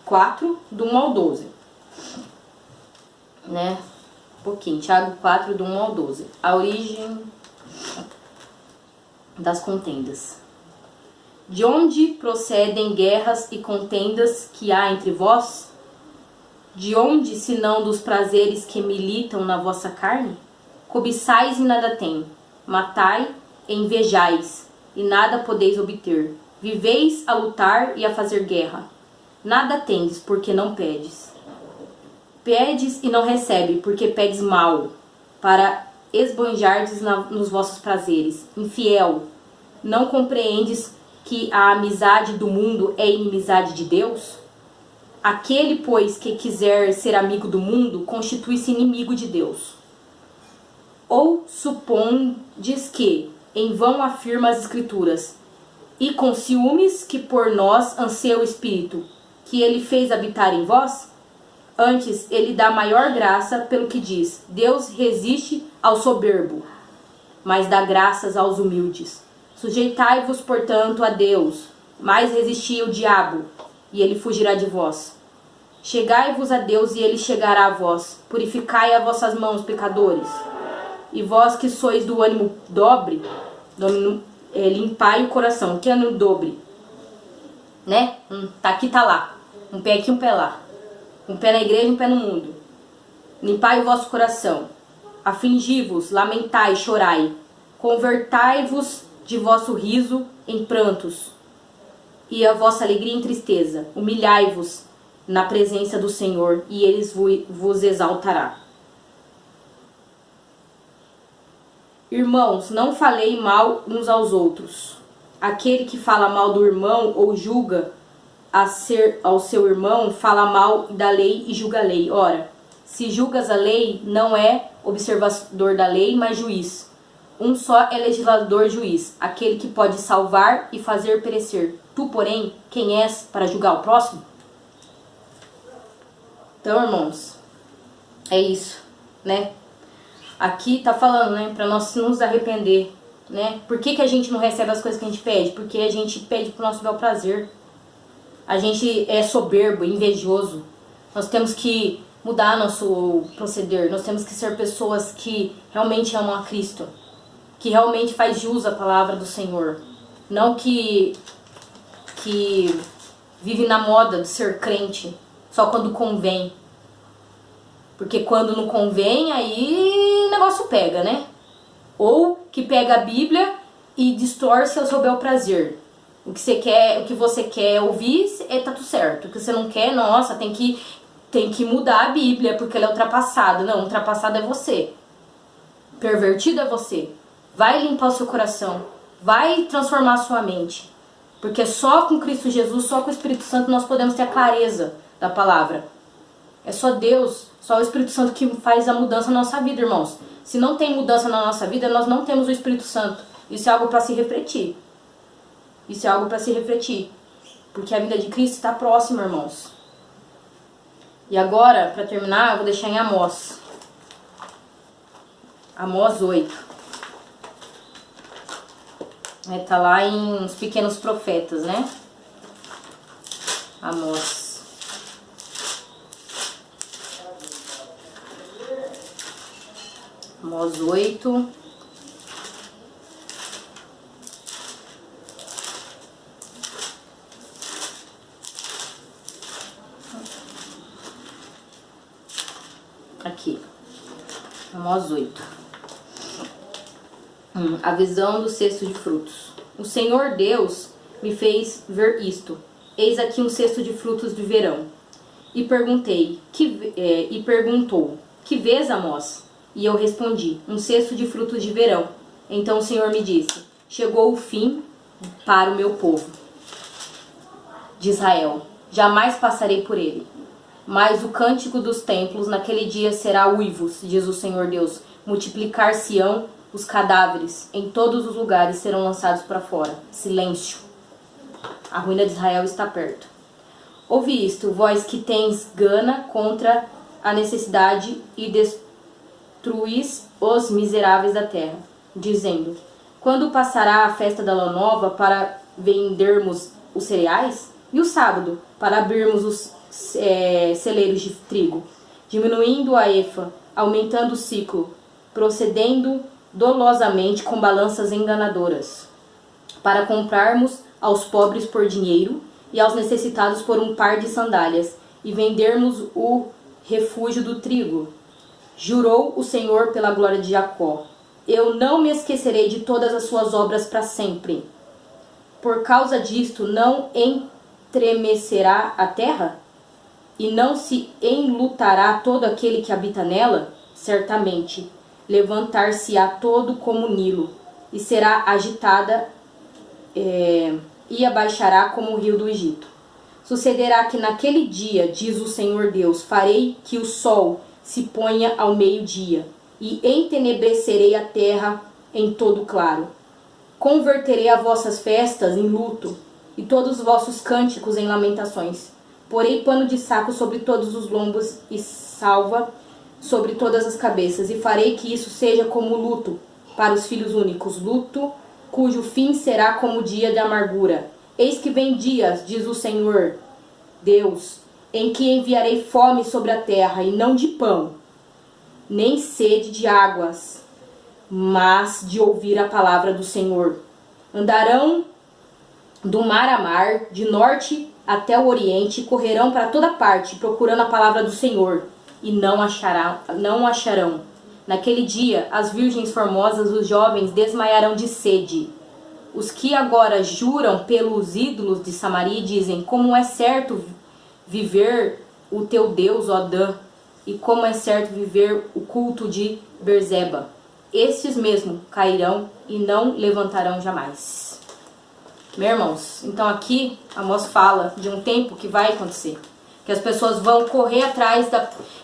4, do 1 ao 12. né? Um pouquinho. Tiago 4, do 1 ao 12. A origem das contendas. De onde procedem guerras e contendas que há entre vós? De onde, senão dos prazeres que militam na vossa carne? Cobiçais e nada tem, matai e invejais, e nada podeis obter. Viveis a lutar e a fazer guerra. Nada tendes, porque não pedes. Pedes e não recebe, porque pedes mal, para esbanjardes nos vossos prazeres. Infiel, não compreendes que a amizade do mundo é inimizade de Deus? Aquele, pois, que quiser ser amigo do mundo, constitui-se inimigo de Deus. Ou supondes que, em vão afirma as Escrituras, e com ciúmes que por nós anseia o Espírito, que ele fez habitar em vós? Antes, ele dá maior graça pelo que diz, Deus resiste ao soberbo, mas dá graças aos humildes. Sujeitai-vos, portanto, a Deus, mas resisti ao diabo, e ele fugirá de vós. Chegai-vos a Deus, e ele chegará a vós. Purificai as vossas mãos, pecadores. E vós que sois do ânimo dobre, limpai o coração. Que ânimo dobre? Né? Tá aqui, tá lá. Um pé aqui, um pé lá. Um pé na igreja, um pé no mundo. Limpai o vosso coração. Afligi-vos, lamentai, chorai. Convertai-vos de vosso riso em prantos, e a vossa alegria em tristeza. Humilhai-vos na presença do Senhor, e ele vos exaltará. Irmãos, não falei mal uns aos outros. Aquele que fala mal do irmão ou julga ao seu irmão, fala mal da lei e julga a lei. Ora, se julgas a lei, não é observador da lei, mas juiz. Um só é legislador juiz, aquele que pode salvar e fazer perecer. Tu, porém, quem és para julgar o próximo? Então, irmãos, é isso, né? Aqui tá falando, né, para nós nos arrepender, né? Por que a gente não recebe as coisas que a gente pede? Porque a gente pede pro nosso bel prazer. A gente é soberbo, invejoso. Nós temos que mudar nosso proceder. Nós temos que ser pessoas que realmente amam a Cristo, que realmente faz jus à palavra do Senhor. Não que vive na moda de ser crente só quando convém. Porque quando não convém, aí o negócio pega, né? Ou que pega a Bíblia e distorce ao seu bel prazer. O que você quer ouvir, tá tudo certo. O que você não quer, nossa, tem que mudar a Bíblia, porque ela é ultrapassada. Não, ultrapassada é você. Pervertido é você. Vai limpar o seu coração. Vai transformar a sua mente. Porque só com Cristo Jesus, só com o Espírito Santo, nós podemos ter a clareza da palavra. É só Deus, só o Espírito Santo que faz a mudança na nossa vida, irmãos. Se não tem mudança na nossa vida, nós não temos o Espírito Santo. Isso é algo para se refletir. Isso é algo para se refletir. Porque a vida de Cristo está próxima, irmãos. E agora, para terminar, eu vou deixar em Amós. Amós 8. Tá lá em Os Pequenos Profetas, né? Amós. Amós 8. Aqui. Amós 8. A visão do cesto de frutos. O Senhor Deus me fez ver isto. Eis aqui um cesto de frutos de verão. E perguntou, que vês, Amós? E eu respondi, um cesto de frutos de verão. Então o Senhor me disse, chegou o fim para o meu povo de Israel. Jamais passarei por ele. Mas o cântico dos templos naquele dia será uivos, diz o Senhor Deus. Multiplicar-se-ão os cadáveres, em todos os lugares serão lançados para fora. Silêncio. A ruína de Israel está perto. Ouvi isto, vós que tens gana contra a necessidade e destruís os miseráveis da terra, dizendo, quando passará a festa da lua nova para vendermos os cereais? E o sábado, para abrirmos os celeiros de trigo, diminuindo a efa, aumentando o ciclo, procedendo dolosamente com balanças enganadoras, para comprarmos aos pobres por dinheiro e aos necessitados por um par de sandálias, e vendermos o refúgio do trigo. Jurou o Senhor pela glória de Jacó: eu não me esquecerei de todas as suas obras para sempre. Por causa disto não estremecerá a terra? E não se enlutará todo aquele que habita nela? Certamente levantar-se-á todo como o Nilo, e será agitada e abaixará como o rio do Egito. Sucederá que naquele dia, diz o Senhor Deus, farei que o sol se ponha ao meio-dia, e entenebrecerei a terra em todo claro. Converterei as vossas festas em luto, e todos os vossos cânticos em lamentações. Porei pano de saco sobre todos os lombos e salva sobre todas as cabeças, e farei que isso seja como luto para os filhos únicos, luto cujo fim será como o dia de amargura. Eis que vem dias, diz o Senhor Deus, em que enviarei fome sobre a terra, e não de pão, nem sede de águas, mas de ouvir a palavra do Senhor. Andarão do mar a mar, de norte até o oriente, e correrão para toda parte, procurando a palavra do Senhor, e não acharão. Naquele dia, as virgens formosas, os jovens, desmaiarão de sede. Os que agora juram pelos ídolos de Samaria dizem: como é certo viver o teu Deus, ó Dan, e como é certo viver o culto de Berzeba. Estes mesmo cairão e não levantarão jamais. Meus irmãos, então aqui Amós fala de um tempo que vai acontecer, que as pessoas vão correr atrás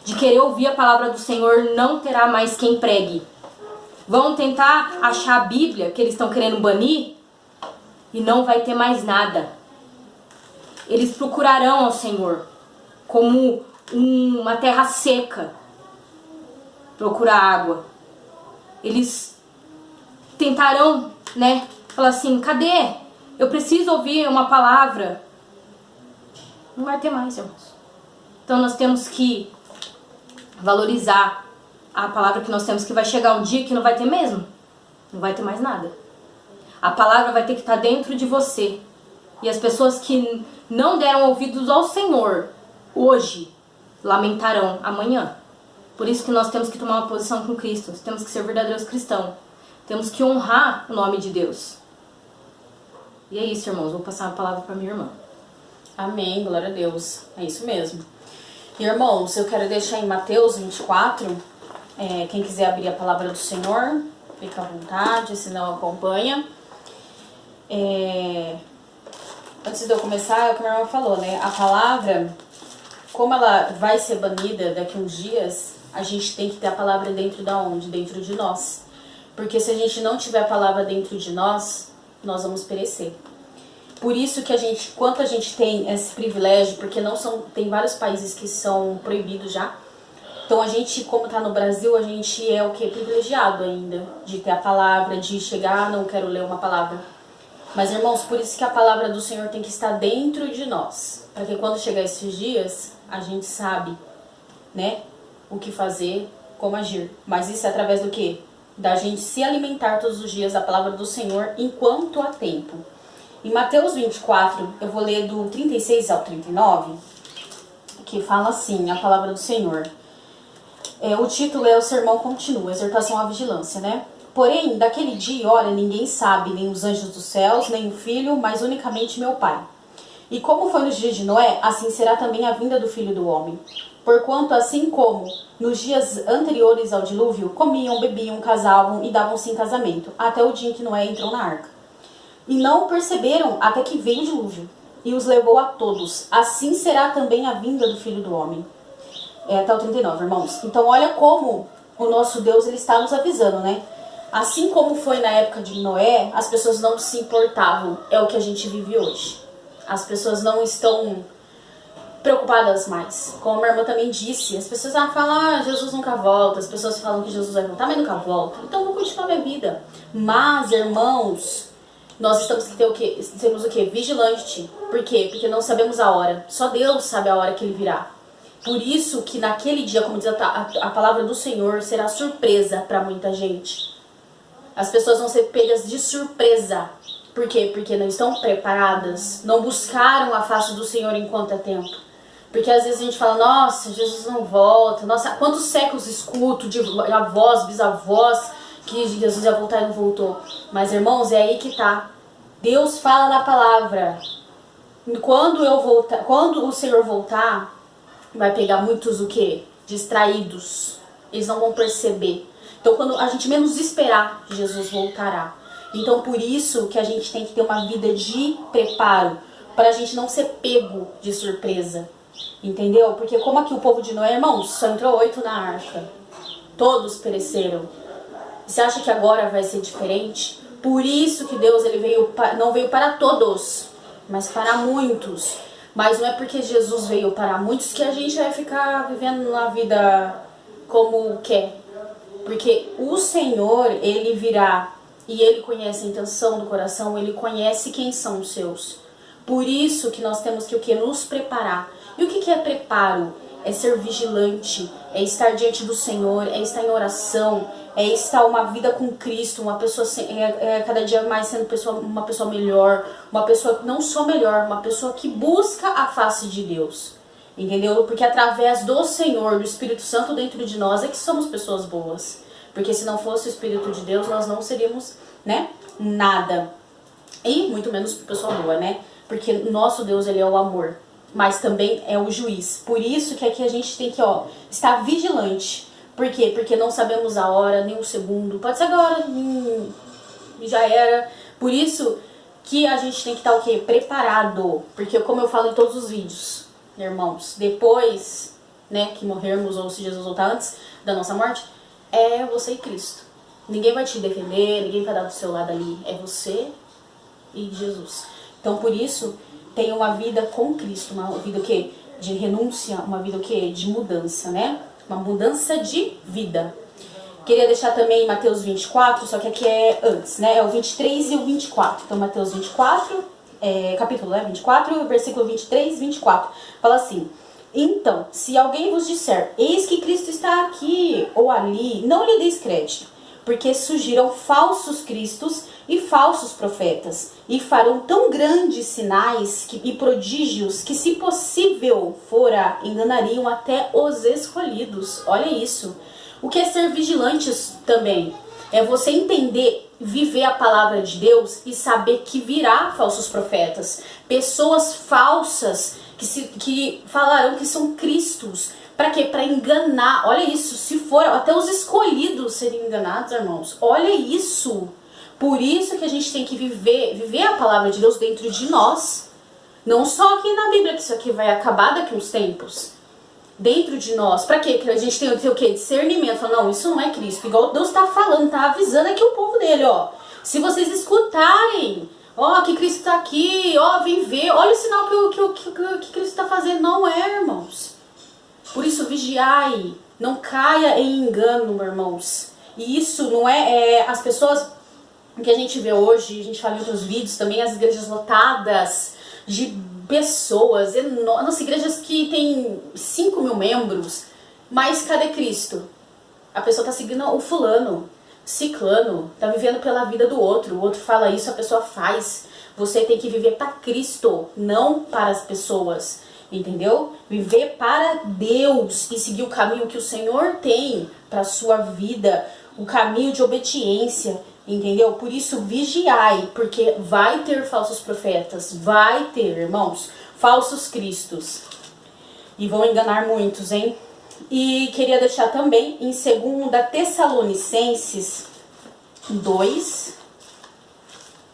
de querer ouvir a palavra do Senhor, não terá mais quem pregue. Vão tentar achar a Bíblia que eles estão querendo banir e não vai ter mais nada. Eles procurarão ao Senhor como uma terra seca, procurar água. Eles tentarão, falar assim: cadê? Eu preciso ouvir uma palavra. Não vai ter mais, irmãos. Então nós temos que valorizar a palavra que nós temos, que vai chegar um dia que não vai ter mesmo. Não vai ter mais nada. A palavra vai ter que estar dentro de você. E as pessoas que não deram ouvidos ao Senhor hoje, lamentarão amanhã. Por isso que nós temos que tomar uma posição com Cristo. Temos que ser verdadeiros cristãos. Temos que honrar o nome de Deus. E é isso, irmãos. Vou passar a palavra para minha irmã. Amém, glória a Deus. É isso mesmo. Irmãos, eu quero deixar em Mateus 24. Quem quiser abrir a palavra do Senhor, fica à vontade, se não acompanha. Antes de eu começar, é o que a minha irmã falou, A palavra, como ela vai ser banida daqui uns dias, a gente tem que ter a palavra dentro da onde? Dentro de nós. Porque se a gente não tiver a palavra dentro de nós, nós vamos perecer. Por isso que quanto a gente tem esse privilégio, porque tem vários países que são proibidos já. Então a gente, como está no Brasil, a gente é o que? Privilegiado ainda, de ter a palavra, de chegar, não quero ler uma palavra. Mas, irmãos, por isso que a palavra do Senhor tem que estar dentro de nós. Para que quando chegar esses dias, a gente sabe, o que fazer, como agir. Mas isso é através do quê? Da gente se alimentar todos os dias da palavra do Senhor enquanto há tempo. Em Mateus 24, eu vou ler do 36 ao 39, que fala assim, a palavra do Senhor. O título é O Sermão Continua, Exortação à Vigilância, Porém, daquele dia e hora ninguém sabe, nem os anjos dos céus, nem o Filho, mas unicamente meu Pai. E como foi nos dias de Noé, assim será também a vinda do Filho do Homem. Porquanto, assim como nos dias anteriores ao dilúvio, comiam, bebiam, casavam e davam-se em casamento, até o dia em que Noé entrou na arca. E não o perceberam até que veio o dilúvio, e os levou a todos. Assim será também a vinda do Filho do Homem. Até o 39, irmãos. Então, olha como o nosso Deus ele está nos avisando, Assim como foi na época de Noé, as pessoas não se importavam. É o que a gente vive hoje. As pessoas não estão preocupadas mais. Como a minha irmã também disse, as pessoas falam, Jesus nunca volta. As pessoas falam que Jesus vai voltar, mas nunca volta. Então, vou continuar minha vida. Mas, irmãos, Nós estamos que ter o quê? Temos o quê? Vigilante. Por quê? Porque não sabemos a hora. Só Deus sabe a hora que Ele virá. Por isso que naquele dia, como diz a palavra do Senhor, será surpresa para muita gente. As pessoas vão ser pegas de surpresa. Por quê? Porque não estão preparadas, não buscaram a face do Senhor enquanto é tempo. Porque às vezes a gente fala, nossa, Jesus não volta, nossa, quantos séculos escuto de avós, bisavós, que Jesus ia voltar e não voltou. Mas irmãos, é aí que tá. Deus fala na palavra. Quando o Senhor voltar, vai pegar muitos o quê? Distraídos. Eles não vão perceber. Então quando a gente menos esperar, Jesus voltará. Então por isso que a gente tem que ter uma vida de preparo, para a gente não ser pego de surpresa. Entendeu? Porque como aqui o povo de Noé, irmãos, só entrou 8 na arca. Todos pereceram. Você acha que agora vai ser diferente? Por isso que Deus não veio para todos, mas para muitos. Mas não é porque Jesus veio para muitos que a gente vai ficar vivendo uma vida como quer. Porque o Senhor, Ele virá e Ele conhece a intenção do coração, Ele conhece quem são os seus. Por isso que nós temos que o quê? Nos preparar. E o que é preparo? É ser vigilante, é estar diante do Senhor, é estar em oração, é estar uma vida com Cristo, uma pessoa cada dia mais sendo uma pessoa melhor, uma pessoa não só melhor, uma pessoa que busca a face de Deus, entendeu? Porque através do Senhor, do Espírito Santo dentro de nós é que somos pessoas boas, porque se não fosse o Espírito de Deus nós não seríamos, né, nada, e muito menos pessoa boa, né, porque nosso Deus, Ele é o amor, mas também é o juiz. Por isso que aqui a gente tem que estar vigilante. Por quê? Porque não sabemos a hora, nem o segundo. Pode ser agora, já era. Por isso que a gente tem que estar o quê? Preparado. Porque como eu falo em todos os vídeos, irmãos, depois, né, que morrermos, ou se Jesus voltar antes da nossa morte, é você e Cristo. Ninguém vai te defender, ninguém vai dar do seu lado ali. É você e Jesus. Então por isso, tenha uma vida com Cristo, uma vida o quê? De renúncia, uma vida o quê? De mudança, né? Uma mudança de vida. Queria deixar também Mateus 24, só que aqui é antes, né? É o 23 e o 24. Então Mateus 24, capítulo 24, versículo 23 e 24. Fala assim: então, se alguém vos disser, eis que Cristo está aqui ou ali, não lhe deis crédito, porque surgiram falsos cristos e falsos profetas, e farão tão grandes sinais e prodígios que, se possível fora, enganariam até os escolhidos. Olha isso. O que é ser vigilantes também? É você entender, viver a palavra de Deus e saber que virá falsos profetas, pessoas falsas que falarão que são cristos. Para quê? Para enganar. Olha isso. Se for, até os escolhidos seriam enganados, irmãos. Olha isso. Por isso que a gente tem que viver a palavra de Deus dentro de nós. Não só aqui na Bíblia, que isso aqui vai acabar daqui uns tempos. Dentro de nós. Para quê? Que a gente tem o quê? Discernimento. Fala, não, isso não é Cristo. Igual Deus está falando, está avisando aqui o povo dele, ó. Se vocês escutarem, ó, que Cristo está aqui, ó, vem ver. Olha o sinal que Cristo está fazendo. Não é, irmãos. Por isso, vigiai. Não caia em engano, irmãos. E isso não as pessoas que a gente vê hoje, a gente fala em outros vídeos também, as igrejas lotadas de pessoas, nossa, igrejas que tem 5 mil membros, mas cadê Cristo? A pessoa tá seguindo o fulano, ciclano, tá vivendo pela vida do outro, o outro fala isso, a pessoa faz. Você tem que viver para Cristo, não para as pessoas, entendeu? Viver para Deus e seguir o caminho que o Senhor tem para sua vida, o caminho de obediência. Entendeu? Por isso vigiai, porque vai ter falsos profetas, vai ter, irmãos, falsos cristos. E vão enganar muitos, hein? E queria deixar também em 2 Tessalonicenses 2.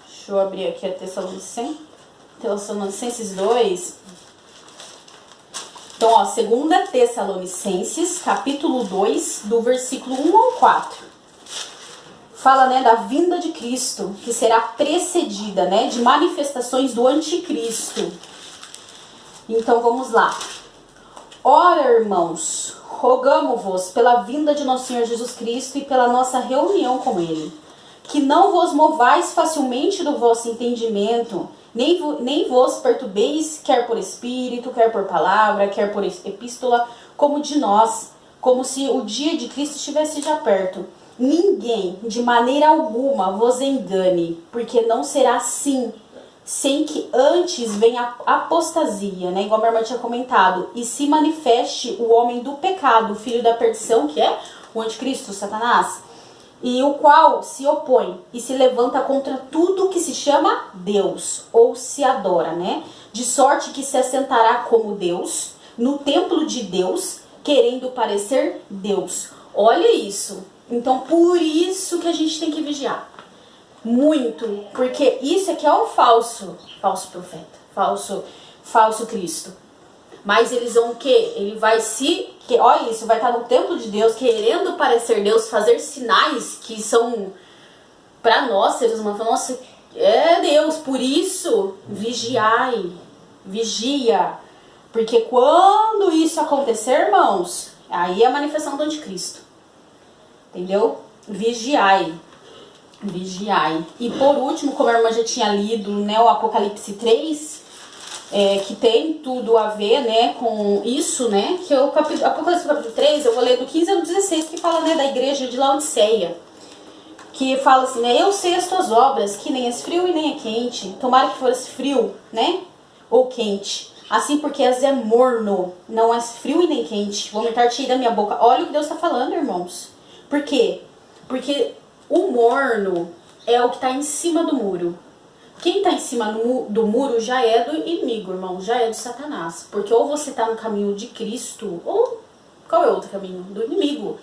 Deixa eu abrir aqui a Tessalonicenses 2. Então, ó, 2 Tessalonicenses, capítulo 2, do versículo 1 ao 4. Fala, né, da vinda de Cristo, que será precedida, né, de manifestações do anticristo. Então vamos lá. Ora, rogamo-vos pela vinda de nosso Senhor Jesus Cristo e pela nossa reunião com Ele, que não vos movais facilmente do vosso entendimento, nem vos perturbeis, quer por espírito, quer por palavra, quer por epístola, como de nós, como se o dia de Cristo estivesse já perto. Ninguém, de maneira alguma, vos engane, porque não será assim, sem que antes venha a apostasia, né? Igual a minha irmã tinha comentado, e se manifeste o homem do pecado, o filho da perdição, que é o anticristo, Satanás, e o qual se opõe e se levanta contra tudo que se chama Deus, ou se adora, né? De sorte que se assentará como Deus, no templo de Deus, querendo parecer Deus. Olha isso. Então, por isso que a gente tem que vigiar. Muito. Porque isso aqui é o falso profeta, falso Cristo. Mas eles vão o quê? Ele vai olha isso, vai estar no templo de Deus, querendo parecer Deus, fazer sinais que são, para nós, seres humanos, nossa, é Deus. Por isso, vigiai, vigia. Porque quando isso acontecer, irmãos, aí é a manifestação do anticristo. Entendeu? Vigiai. Vigiai. E por último, como a irmã já tinha lido, né, o Apocalipse 3, que tem tudo a ver, né, com isso, né, que é o Apocalipse capítulo 3, eu vou ler do 15 ao 16, que fala, né, da igreja de Laodiceia. Que fala assim, né, eu sei as tuas obras, que nem és frio e nem é quente. Tomara que fores frio, né, ou quente. Assim porque és morno, não és frio e nem quente. Vou vomitar-te da minha boca. Olha o que Deus está falando, irmãos. Por quê? Porque o morno é o que está em cima do muro. Quem está em cima do muro já é do inimigo, irmão. Já é do Satanás. Porque ou você está no caminho de Cristo, ou qual é o outro caminho? Do inimigo.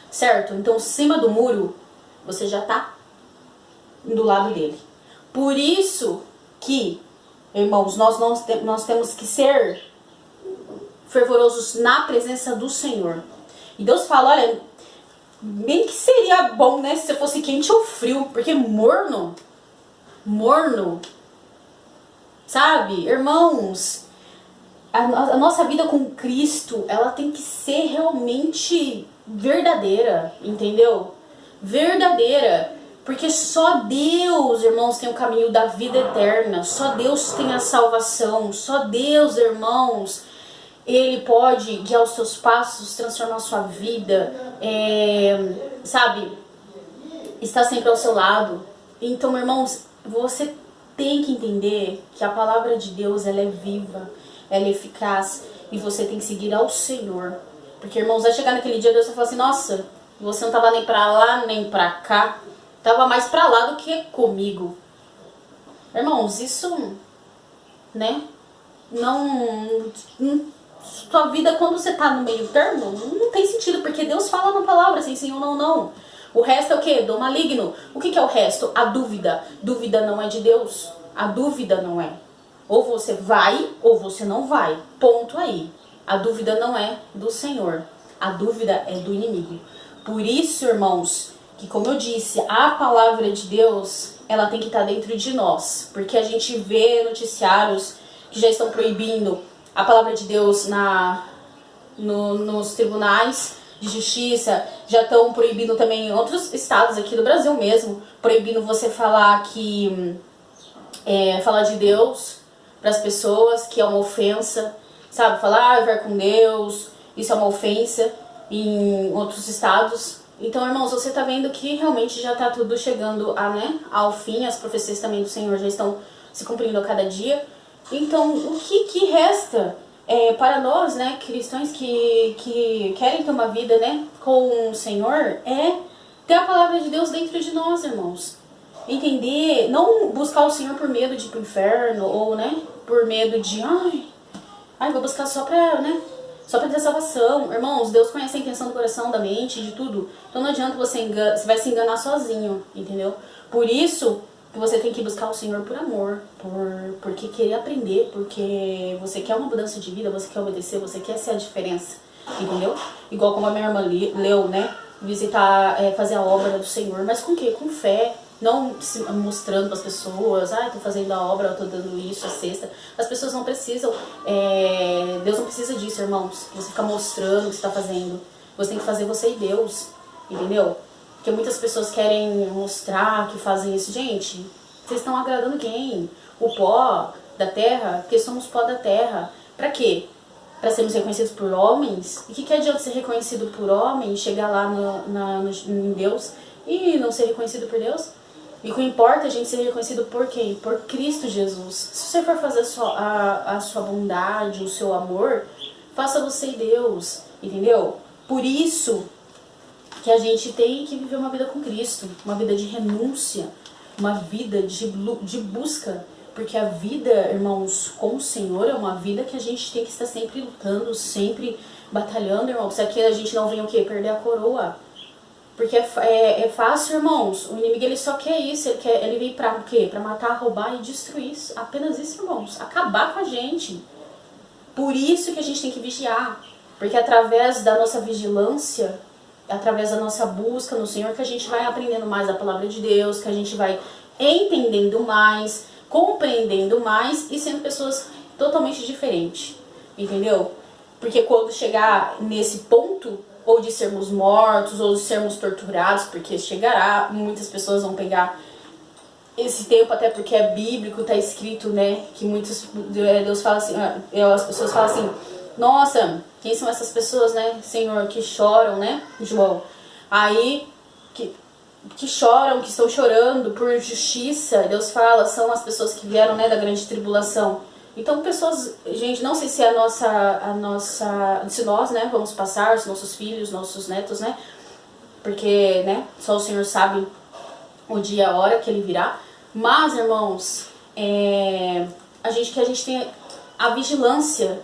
Certo? Então, cima do muro, você já está do lado dele. Por isso que, irmãos, nós temos que ser fervorosos na presença do Senhor. E Deus fala, olha, bem que seria bom, né, se fosse quente ou frio, porque morno, sabe, irmãos, a nossa vida com Cristo, ela tem que ser realmente verdadeira, entendeu? Verdadeira. Porque só Deus, irmãos, tem o caminho da vida eterna. Só Deus tem a salvação. Só Deus, irmãos, Ele pode guiar os seus passos, transformar a sua vida, sabe? Está sempre ao seu lado. Então, irmãos, você tem que entender que a palavra de Deus, ela é viva, ela é eficaz. E você tem que seguir ao Senhor. Porque, irmãos, vai chegar naquele dia, Deus vai falar assim, nossa, você não estava nem pra lá, nem pra cá. Tava mais pra lá do que comigo. Irmãos, isso, né? Sua vida, quando você tá no meio termo, não tem sentido. Porque Deus fala na palavra, assim, sim ou não, não. O resto é o quê? Do maligno. O que é o resto? A dúvida. Dúvida não é de Deus. A dúvida não é. Ou você vai, ou você não vai. Ponto aí. A dúvida não é do Senhor. A dúvida é do inimigo. Por isso, irmãos, que como eu disse, a palavra de Deus, ela tem que estar dentro de nós. Porque a gente vê noticiários que já estão proibindo a palavra de Deus nos tribunais de justiça, já estão proibindo também em outros estados aqui do Brasil mesmo, proibindo você falar falar de Deus para as pessoas, que é uma ofensa, sabe? Falar, vai com Deus, isso é uma ofensa em outros estados. Então, irmãos, você está vendo que realmente já está tudo chegando ao fim, as profecias também do Senhor já estão se cumprindo a cada dia. Então, o que resta para nós, né, cristãos que querem ter uma vida, né, com o Senhor, é ter a palavra de Deus dentro de nós, irmãos. Entender, não buscar o Senhor por medo de ir pro inferno, ou, né, por medo de, vou buscar só pra ter salvação. Irmãos, Deus conhece a intenção do coração, da mente, de tudo. Então não adianta você vai se enganar sozinho, entendeu? Por isso que você tem que buscar o Senhor por amor, porque querer aprender, porque você quer uma mudança de vida, você quer obedecer, você quer ser a diferença, entendeu? Igual como a minha irmã leu, né? Visitar, fazer a obra do Senhor, mas com o quê? Com fé. Não se mostrando para as pessoas, tô fazendo a obra, eu tô dando isso, a cesta. As pessoas não precisam, Deus não precisa disso, irmãos. Você ficar mostrando o que você está fazendo. Você tem que fazer você e Deus, entendeu? Porque muitas pessoas querem mostrar que fazem isso. Gente, vocês estão agradando quem? O pó da terra? Porque somos pó da terra. Pra quê? Pra sermos reconhecidos por homens? E que adianta ser reconhecido por homem e chegar lá em Deus e não ser reconhecido por Deus? E o que importa é a gente ser reconhecido por quem? Por Cristo Jesus. Se você for fazer a sua bondade, o seu amor, faça você e Deus, entendeu? Por isso que a gente tem que viver uma vida com Cristo, uma vida de renúncia, uma vida de busca, porque a vida, irmãos, com o Senhor é uma vida que a gente tem que estar sempre lutando, sempre batalhando, irmãos. Se aqui a gente não vem o quê? Perder a coroa. Porque é fácil, irmãos. O inimigo, ele só quer isso. Ele vem pra o quê? Pra matar, roubar e destruir. Apenas isso, irmãos. Acabar com a gente. Por isso que a gente tem que vigiar. Porque através da nossa vigilância, através da nossa busca no Senhor, que a gente vai aprendendo mais a palavra de Deus, que a gente vai entendendo mais, compreendendo mais e sendo pessoas totalmente diferentes. Entendeu? Porque quando chegar nesse ponto, ou de sermos mortos, ou de sermos torturados, porque chegará, muitas pessoas vão pegar esse tempo, até porque é bíblico, tá escrito, né, que Deus fala assim, as pessoas falam assim, nossa, quem são essas pessoas, né, Senhor, que choram, né, João, aí, que choram, que estão chorando por justiça, Deus fala, são as pessoas que vieram, né, da grande tribulação. Então, pessoas, gente, não sei se é se nós, né, vamos passar, se nossos filhos, nossos netos, né, porque, né, só o Senhor sabe o dia e a hora que Ele virá, mas, irmãos, que a gente tenha a vigilância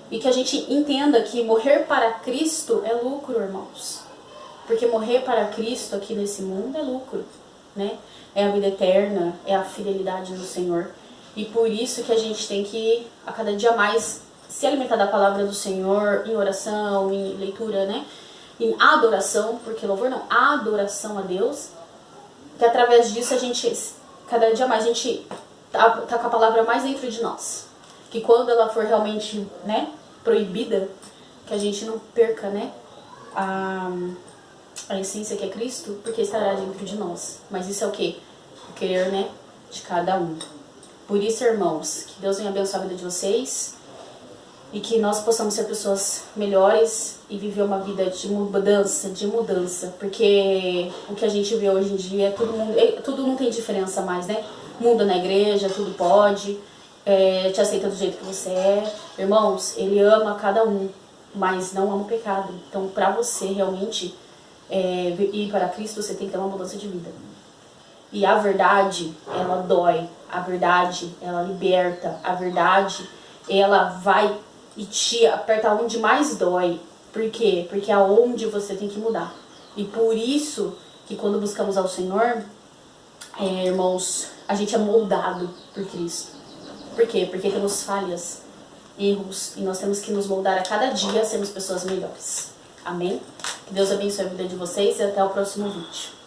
e que a gente entenda que morrer para Cristo é lucro, irmãos, porque morrer para Cristo aqui nesse mundo é lucro, né, é a vida eterna, é a fidelidade no Senhor. E por isso que a gente tem que, a cada dia mais, se alimentar da palavra do Senhor, em oração, em leitura, né? Em adoração, porque louvor não, adoração a Deus. Que através disso a gente, cada dia mais, a gente tá com a palavra mais dentro de nós. Que quando ela for realmente, né, proibida, que a gente não perca, né, a essência que é Cristo, porque estará dentro de nós. Mas isso é o quê? O querer, né, de cada um. Por isso, irmãos, que Deus venha abençoar a vida de vocês e que nós possamos ser pessoas melhores e viver uma vida de mudança, porque o que a gente vê hoje em dia, tudo não tem diferença mais, né? Muda na igreja, tudo pode, te aceita do jeito que você é. Irmãos, Ele ama cada um, mas não ama o pecado. Então, para você realmente ir para Cristo, você tem que ter uma mudança de vida. E a verdade, ela dói. A verdade, ela liberta. A verdade, ela vai e te aperta onde mais dói. Por quê? Porque é onde você tem que mudar. E por isso que quando buscamos ao Senhor, irmãos, a gente é moldado por Cristo. Por quê? Porque temos falhas, erros, e nós temos que nos moldar a cada dia a sermos pessoas melhores. Amém? Que Deus abençoe a vida de vocês e até o próximo vídeo.